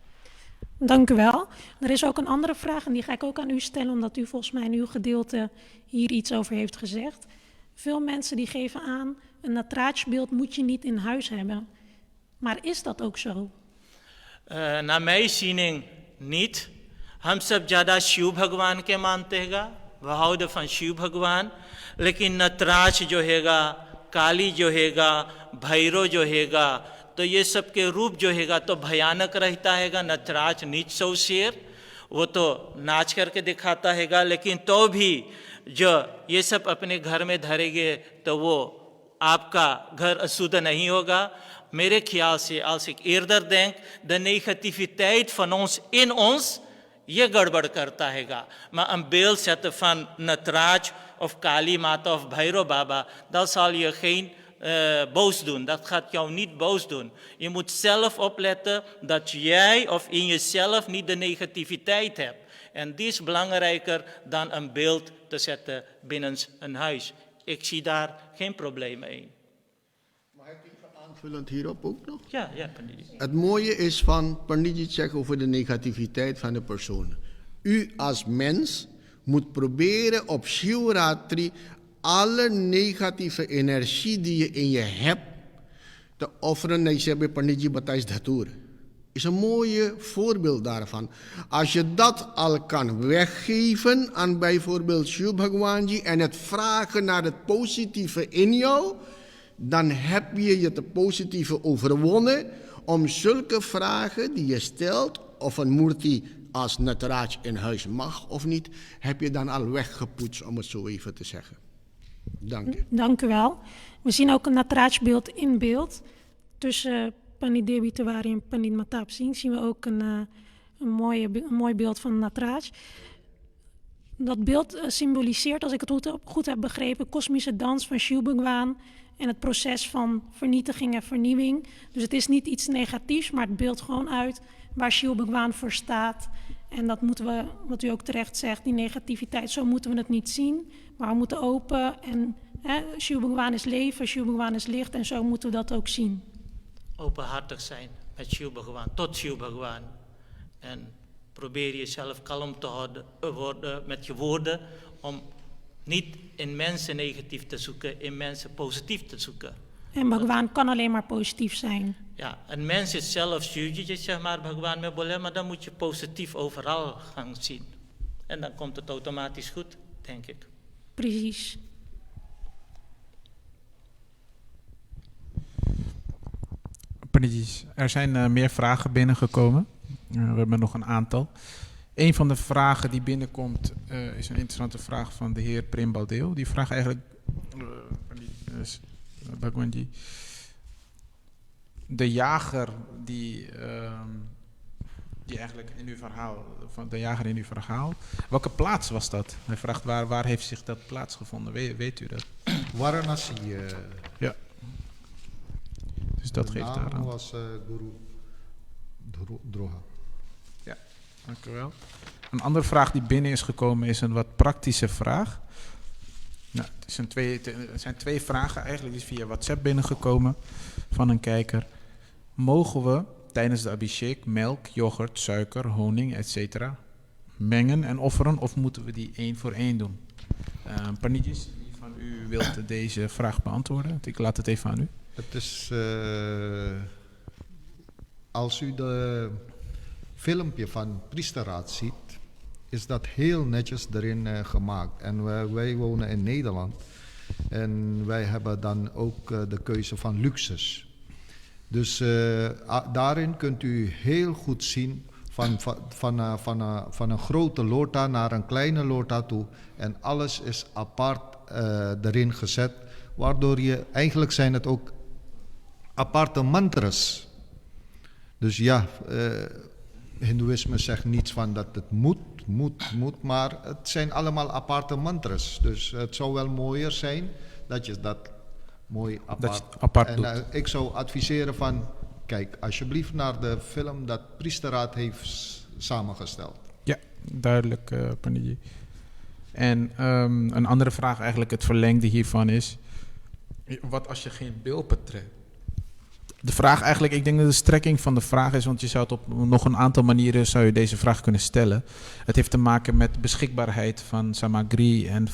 Dank u wel. Er is ook een andere vraag en die ga ik ook aan u stellen, omdat u volgens mij in uw gedeelte hier iets over heeft gezegd. Veel mensen die geven aan, een natraatjebeeld moet je niet in huis hebben. Maar is dat ook zo? ना मैं सीनिंग नीत हम सब ज़्यादा शिव भगवान के मानते हैगा, भाव दफन शिव भगवान, लेकिन नटराज जो हैगा, काली जो हैगा, भैरव जो हैगा, तो ये सब के रूप जो हैगा तो भयानक रहता हैगा. नटराज नीच सौ शेर वो तो नाच करके दिखाता हैगा, लेकिन तो भी जो ये सब अपने घर में धरेंगे तो वो आपका घर अशुद्ध नहीं होगा. ਮੇਰੇ ख्याल से als ik eerder denk, de negativiteit van ons in ons, je गड़बड़ करता हैगा. Maar een beeld zetten van Natraj of Kali Mata of Bhairav Baba, dat zal je geen boos doen. Dat gaat jou niet boos doen. Je moet zelf opletten dat jij of in jezelf niet de negativiteit hebt. En die is belangrijker dan een beeld te zetten binnen een huis. Ik zie daar geen problemen in. Aanvullend hierop ook nog. Ja, Panditji. Het mooie is van Panditji zeggen over de negativiteit van de persoon. U als mens moet proberen op Shivratri alle negatieve energie die je in je hebt te offeren. Nee, ze hebben Panditji Batais Dhatur. Is een mooie voorbeeld daarvan. Als je dat al kan weggeven aan bijvoorbeeld Shiv Bhagwanji en het vragen naar het positieve in jou, dan heb je het positieve overwonnen om zulke vragen die je stelt, of een murti als Nataraj in huis mag of niet, heb je dan al weggepoetst, om het zo even te zeggen. Dank u. Dank u wel. We zien ook een Nataraj-beeld in beeld. Tussen Pandit Devi Tiwari en Pandit Mahtab Singh zien we ook een mooi beeld van Nataraj. Dat beeld symboliseert, als ik het goed heb begrepen, kosmische dans van Shiv Bhagwan en het proces van vernietiging en vernieuwing. Dus het is niet iets negatiefs, maar het beeldt gewoon uit waar Shiv Bhagwan voor staat. En dat moeten we, wat u ook terecht zegt, die negativiteit, zo moeten we het niet zien. Maar we moeten open en Shiv Bhagwan is leven, Shiv Bhagwan is licht en zo moeten we dat ook zien. Openhartig zijn met Shiv Bhagwan, tot Shiv Bhagwan. En probeer jezelf kalm te houden met je woorden om niet in mensen negatief te zoeken, in mensen positief te zoeken. En Bhagwan kan alleen maar positief zijn. Ja, een mens is zelf Shivji, zeg maar, Bhagwan me bolen, maar dan moet je positief overal gaan zien. En dan komt het automatisch goed, denk ik. Precies. Er zijn meer vragen binnengekomen. We hebben nog een aantal. Een van de vragen die binnenkomt is een interessante vraag van de heer Prem Baldeo. Die vraagt eigenlijk, Bhagwanji, de jager die eigenlijk in uw verhaal, van de jager in uw verhaal, welke plaats was dat? Hij vraagt waar heeft zich dat plaatsgevonden? Weet u dat? Varanasi. Ja. Dus dat geeft daar aan. was Guru Droha. Ja, dank u wel. Een andere vraag die binnen is gekomen is een wat praktische vraag. Nou, het zijn twee vragen eigenlijk, die is via WhatsApp binnengekomen van een kijker. Mogen we tijdens de Abhishek melk, yoghurt, suiker, honing, etc. mengen en offeren of moeten we die 1 voor 1 doen? Panditjes, wie van u wilt deze vraag beantwoorden? Ik laat het even aan u. Het is, als u de filmpje van Priesterraad ziet, is dat heel netjes erin gemaakt. En wij wonen in Nederland en wij hebben dan ook de keuze van luxes. Dus daarin kunt u heel goed zien van een grote lota naar een kleine lota toe. En alles is apart erin gezet, waardoor eigenlijk zijn het ook aparte mantras. Dus ja, Hindoeïsme zegt niets van dat het moet, maar het zijn allemaal aparte mantras. Dus het zou wel mooier zijn dat je dat mooi Dat je apart, het apart en doet. ik zou adviseren van, kijk alsjeblieft naar de film dat Priesteraad heeft samengesteld. Ja, duidelijk, Panditji. En een andere vraag, eigenlijk het verlengde hiervan is, wat als je geen bilpatret? De vraag eigenlijk, ik denk dat de strekking van de vraag is, want je zou het op nog een aantal manieren zou je deze vraag kunnen stellen. Het heeft te maken met beschikbaarheid van samagri en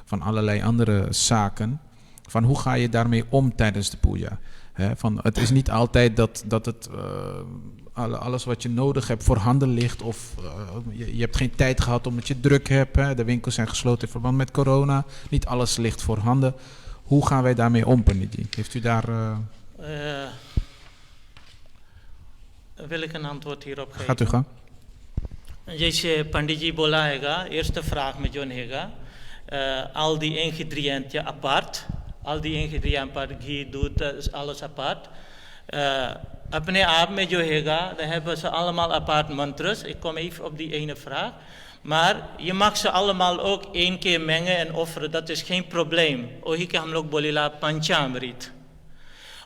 van allerlei andere zaken. Van hoe ga je daarmee om tijdens de puja? Van, het is niet altijd dat het alles wat je nodig hebt voorhanden ligt. Of je hebt geen tijd gehad omdat je druk hebt. Hè? De winkels zijn gesloten in verband met corona. Niet alles ligt voorhanden. Hoe gaan wij daarmee om, Panditji? Heeft u daar... wil ik een antwoord hierop geven? Gaat u gang. जैसे पंडित जी बोला हैगा eerste vraag में जो हैगा al die ingrediënten apart, al die ingrediënten apart, घी दूध alles apart. अपने आप में जो हैगा dan hebben ze allemaal apart mantras. Ik kom even op die ene vraag. Maar je mag ze allemaal ook één keer mengen en offeren, dat is geen probleem. वही के हम लोग बोलेला पंचामृत.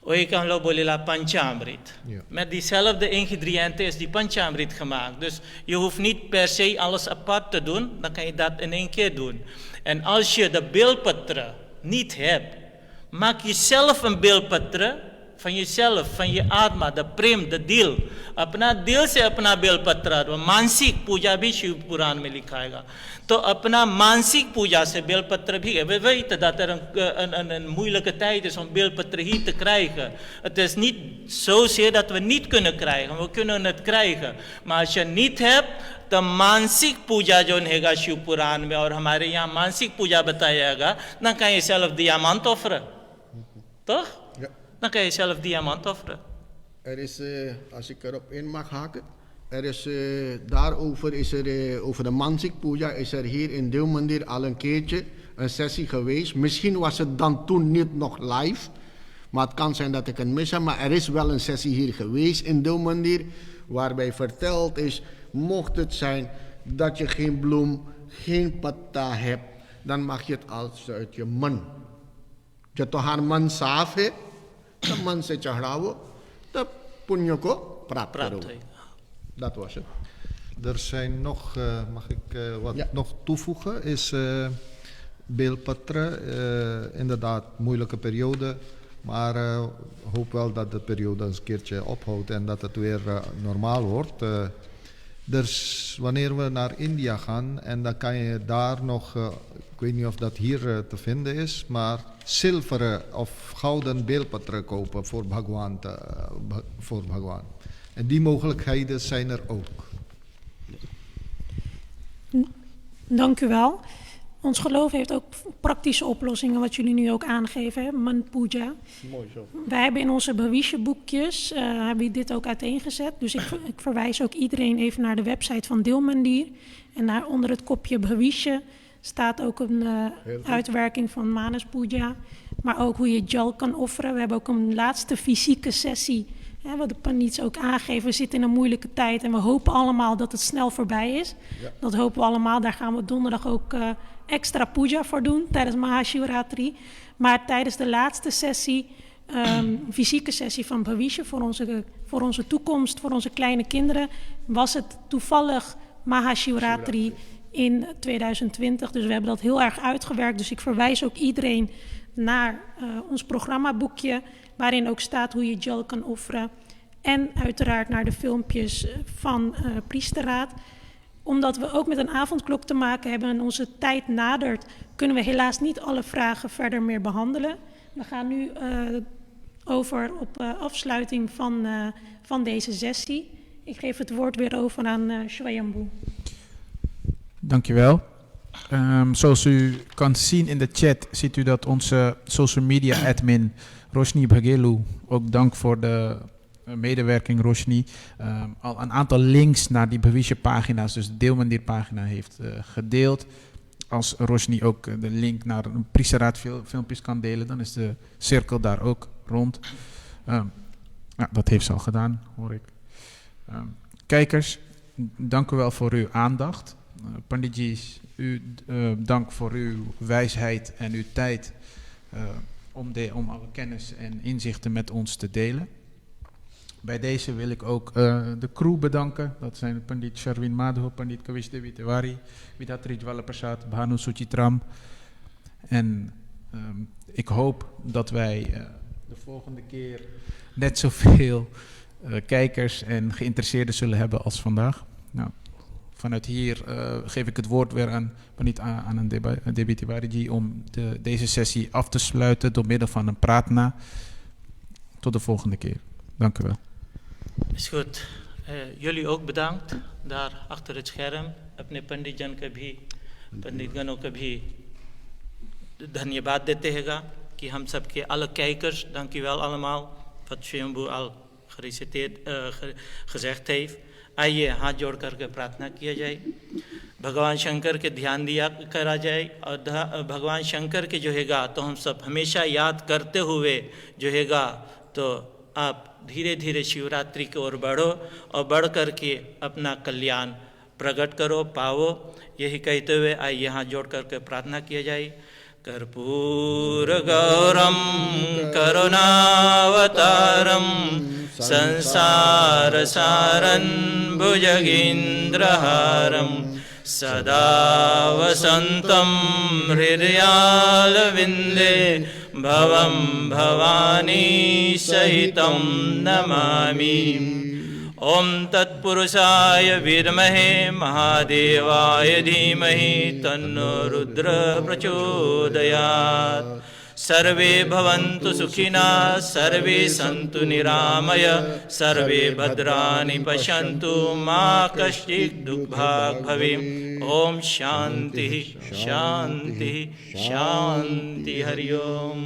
वही का हम लोग बोलेला पंचामृत. Met diezelfde ingrediënten is die panchamrit gemaakt. Dus je hoeft niet per se alles apart te doen, dan kan je dat in één keer doen. En als je de bilpatra niet hebt, maak jezelf een bilpatra van jezelf, van je atma, de prem, de dil. अपना दिल से अपना बेलपत्र, मानसिक पूजा भी शिव पुराण में लिखा है। तो अपना मानसिक पूजा से बेलपत्र भी, we weten dat er een moeilijke tijd is om beelpatra hier te krijgen. Het is niet zozeer dat we niet kunnen krijgen, we kunnen het krijgen. Maar als je niet hebt, तो मानसिक पूजा जो हैगा शिव पुराण में और हमारे यहाँ मानसिक पूजा बतायागा, dan kan je zelf diamant offeren. Toch? Ja. Dan kan je zelf diamant offeren. Er is, als ik erop in mag haken, er is daarover, over de Mansik Puja, is er hier in Deelmandir al een keertje een sessie geweest. Misschien was het dan toen niet nog live, maar het kan zijn dat ik het mis heb. Maar er is wel een sessie hier geweest in Deelmandir, waarbij verteld is, mocht het zijn dat je geen bloem, geen patta hebt, dan mag je het als uit je man. Je toch haar man saaf hebt, de man se chahrawo. De punya ko prapt karo. Dat was het. Er zijn nog, mag ik wat Ja. nog toevoegen, is Beelpatra, inderdaad moeilijke periode, maar hoop wel dat de periode eens een keertje ophoudt en dat het weer normaal wordt. Dus wanneer we naar India gaan en dan kan je daar nog, ik weet niet of dat hier te vinden is, maar zilveren of gouden beelpatra kopen voor Bhagwan. Voor Bhagwan. En die mogelijkheden zijn er ook. Dank u wel. Ons geloof heeft ook praktische oplossingen, wat jullie nu ook aangeven, hè? Man puja. Mooi zo. Wij hebben in onze Bhavisha-boekjes hebben we dit ook uiteengezet. Dus ik verwijs ook iedereen even naar de website van Deelmandir. En daar onder het kopje Bhavisha staat ook een uitwerking van Manas Puja. Maar ook hoe je jal kan offeren. We hebben ook een laatste fysieke sessie. Hè, wat de Pandits ook aangeven. We zitten in een moeilijke tijd en we hopen allemaal dat het snel voorbij is. Ja. Dat hopen we allemaal. Daar gaan we donderdag ook extra puja voor doen tijdens Mahashivratri. Maar tijdens de laatste sessie, fysieke sessie van Bhavisha voor onze toekomst, voor onze kleine kinderen, was het toevallig Mahashivratri in 2020. Dus we hebben dat heel erg uitgewerkt. Dus ik verwijs ook iedereen naar ons programmaboekje, waarin ook staat hoe je jal kan offeren. En uiteraard naar de filmpjes van Priesteraad. Omdat we ook met een avondklok te maken hebben en onze tijd nadert, kunnen we helaas niet alle vragen verder meer behandelen. We gaan nu over op afsluiting van deze sessie. Ik geef het woord weer over aan Swayambhu. Dankjewel. Zoals u kan zien in de chat, ziet u dat onze social media admin Roshni Bhagelu, ook dank voor de medewerking Roshni, al een aantal links naar die Bhavisha pagina's, dus de Deelmandir pagina, heeft gedeeld. Als Roshni ook de link naar een Priesteraad filmpjes kan delen, dan is de cirkel daar ook rond. Ja, dat heeft ze al gedaan, hoor ik. Kijkers, dank u wel voor uw aandacht. Panditjis, dank voor uw wijsheid en uw tijd om alle kennis en inzichten met ons te delen. Bij deze wil ik ook de crew bedanken. Dat zijn Pandit Sharvin Madhu, Pandit Kavish Devi Tiwari, Vidatri Jwala Prasad, Bhanu Suchitram. En ik hoop dat wij de volgende keer net zoveel kijkers en geïnteresseerden zullen hebben als vandaag. Nou, vanuit hier geef ik het woord weer aan Pandit Anand Devi Tiwari om deze sessie af te sluiten door middel van een praatna. Tot de volgende keer. Dank u wel. Is goed. Jullie ook bedankt. Daar achter het scherm. अपने पंडित जन का भी पंडित गणों का भी धन्यवाद देते हैगा कि हम सबके alle kijkers, dank u wel allemaal wat Swayambhu al gezegd heeft. आइए हाथ जोड़ करके प्रार्थना किया जाए, भगवान शंकर के ध्यान दिया करा जाए और भगवान शंकर के जो हैगा तो हम सब हमेशा याद करते हुए जो हैगा तो आप धीरे धीरे शिवरात्रि की ओर बढ़ो और बढ़ करके अपना कल्याण प्रकट करो, पाओ। यही कहते हुए आइए हाथ जोड़ करके प्रार्थना किया जाए। कर्पूर गौरम करुणावतारम संसार सारं भुजगेन्द्रहारं सदा वसन्तं हृदयारविन्दे भवं भवानी सहितं नमामि। ओम तत्पुरुषाय विद्महे महादेवाय धीमहि तन्नो रुद्र प्रचोदयात्। सर्वे भवन्तु सुखिनः, सर्वे सन्तु निरामय, सर्वे भद्राणि पश्यन्तु, मा कश्चित् दुःखभाग् भवेत्। ओम शांति शांति शांति। हरि ओम।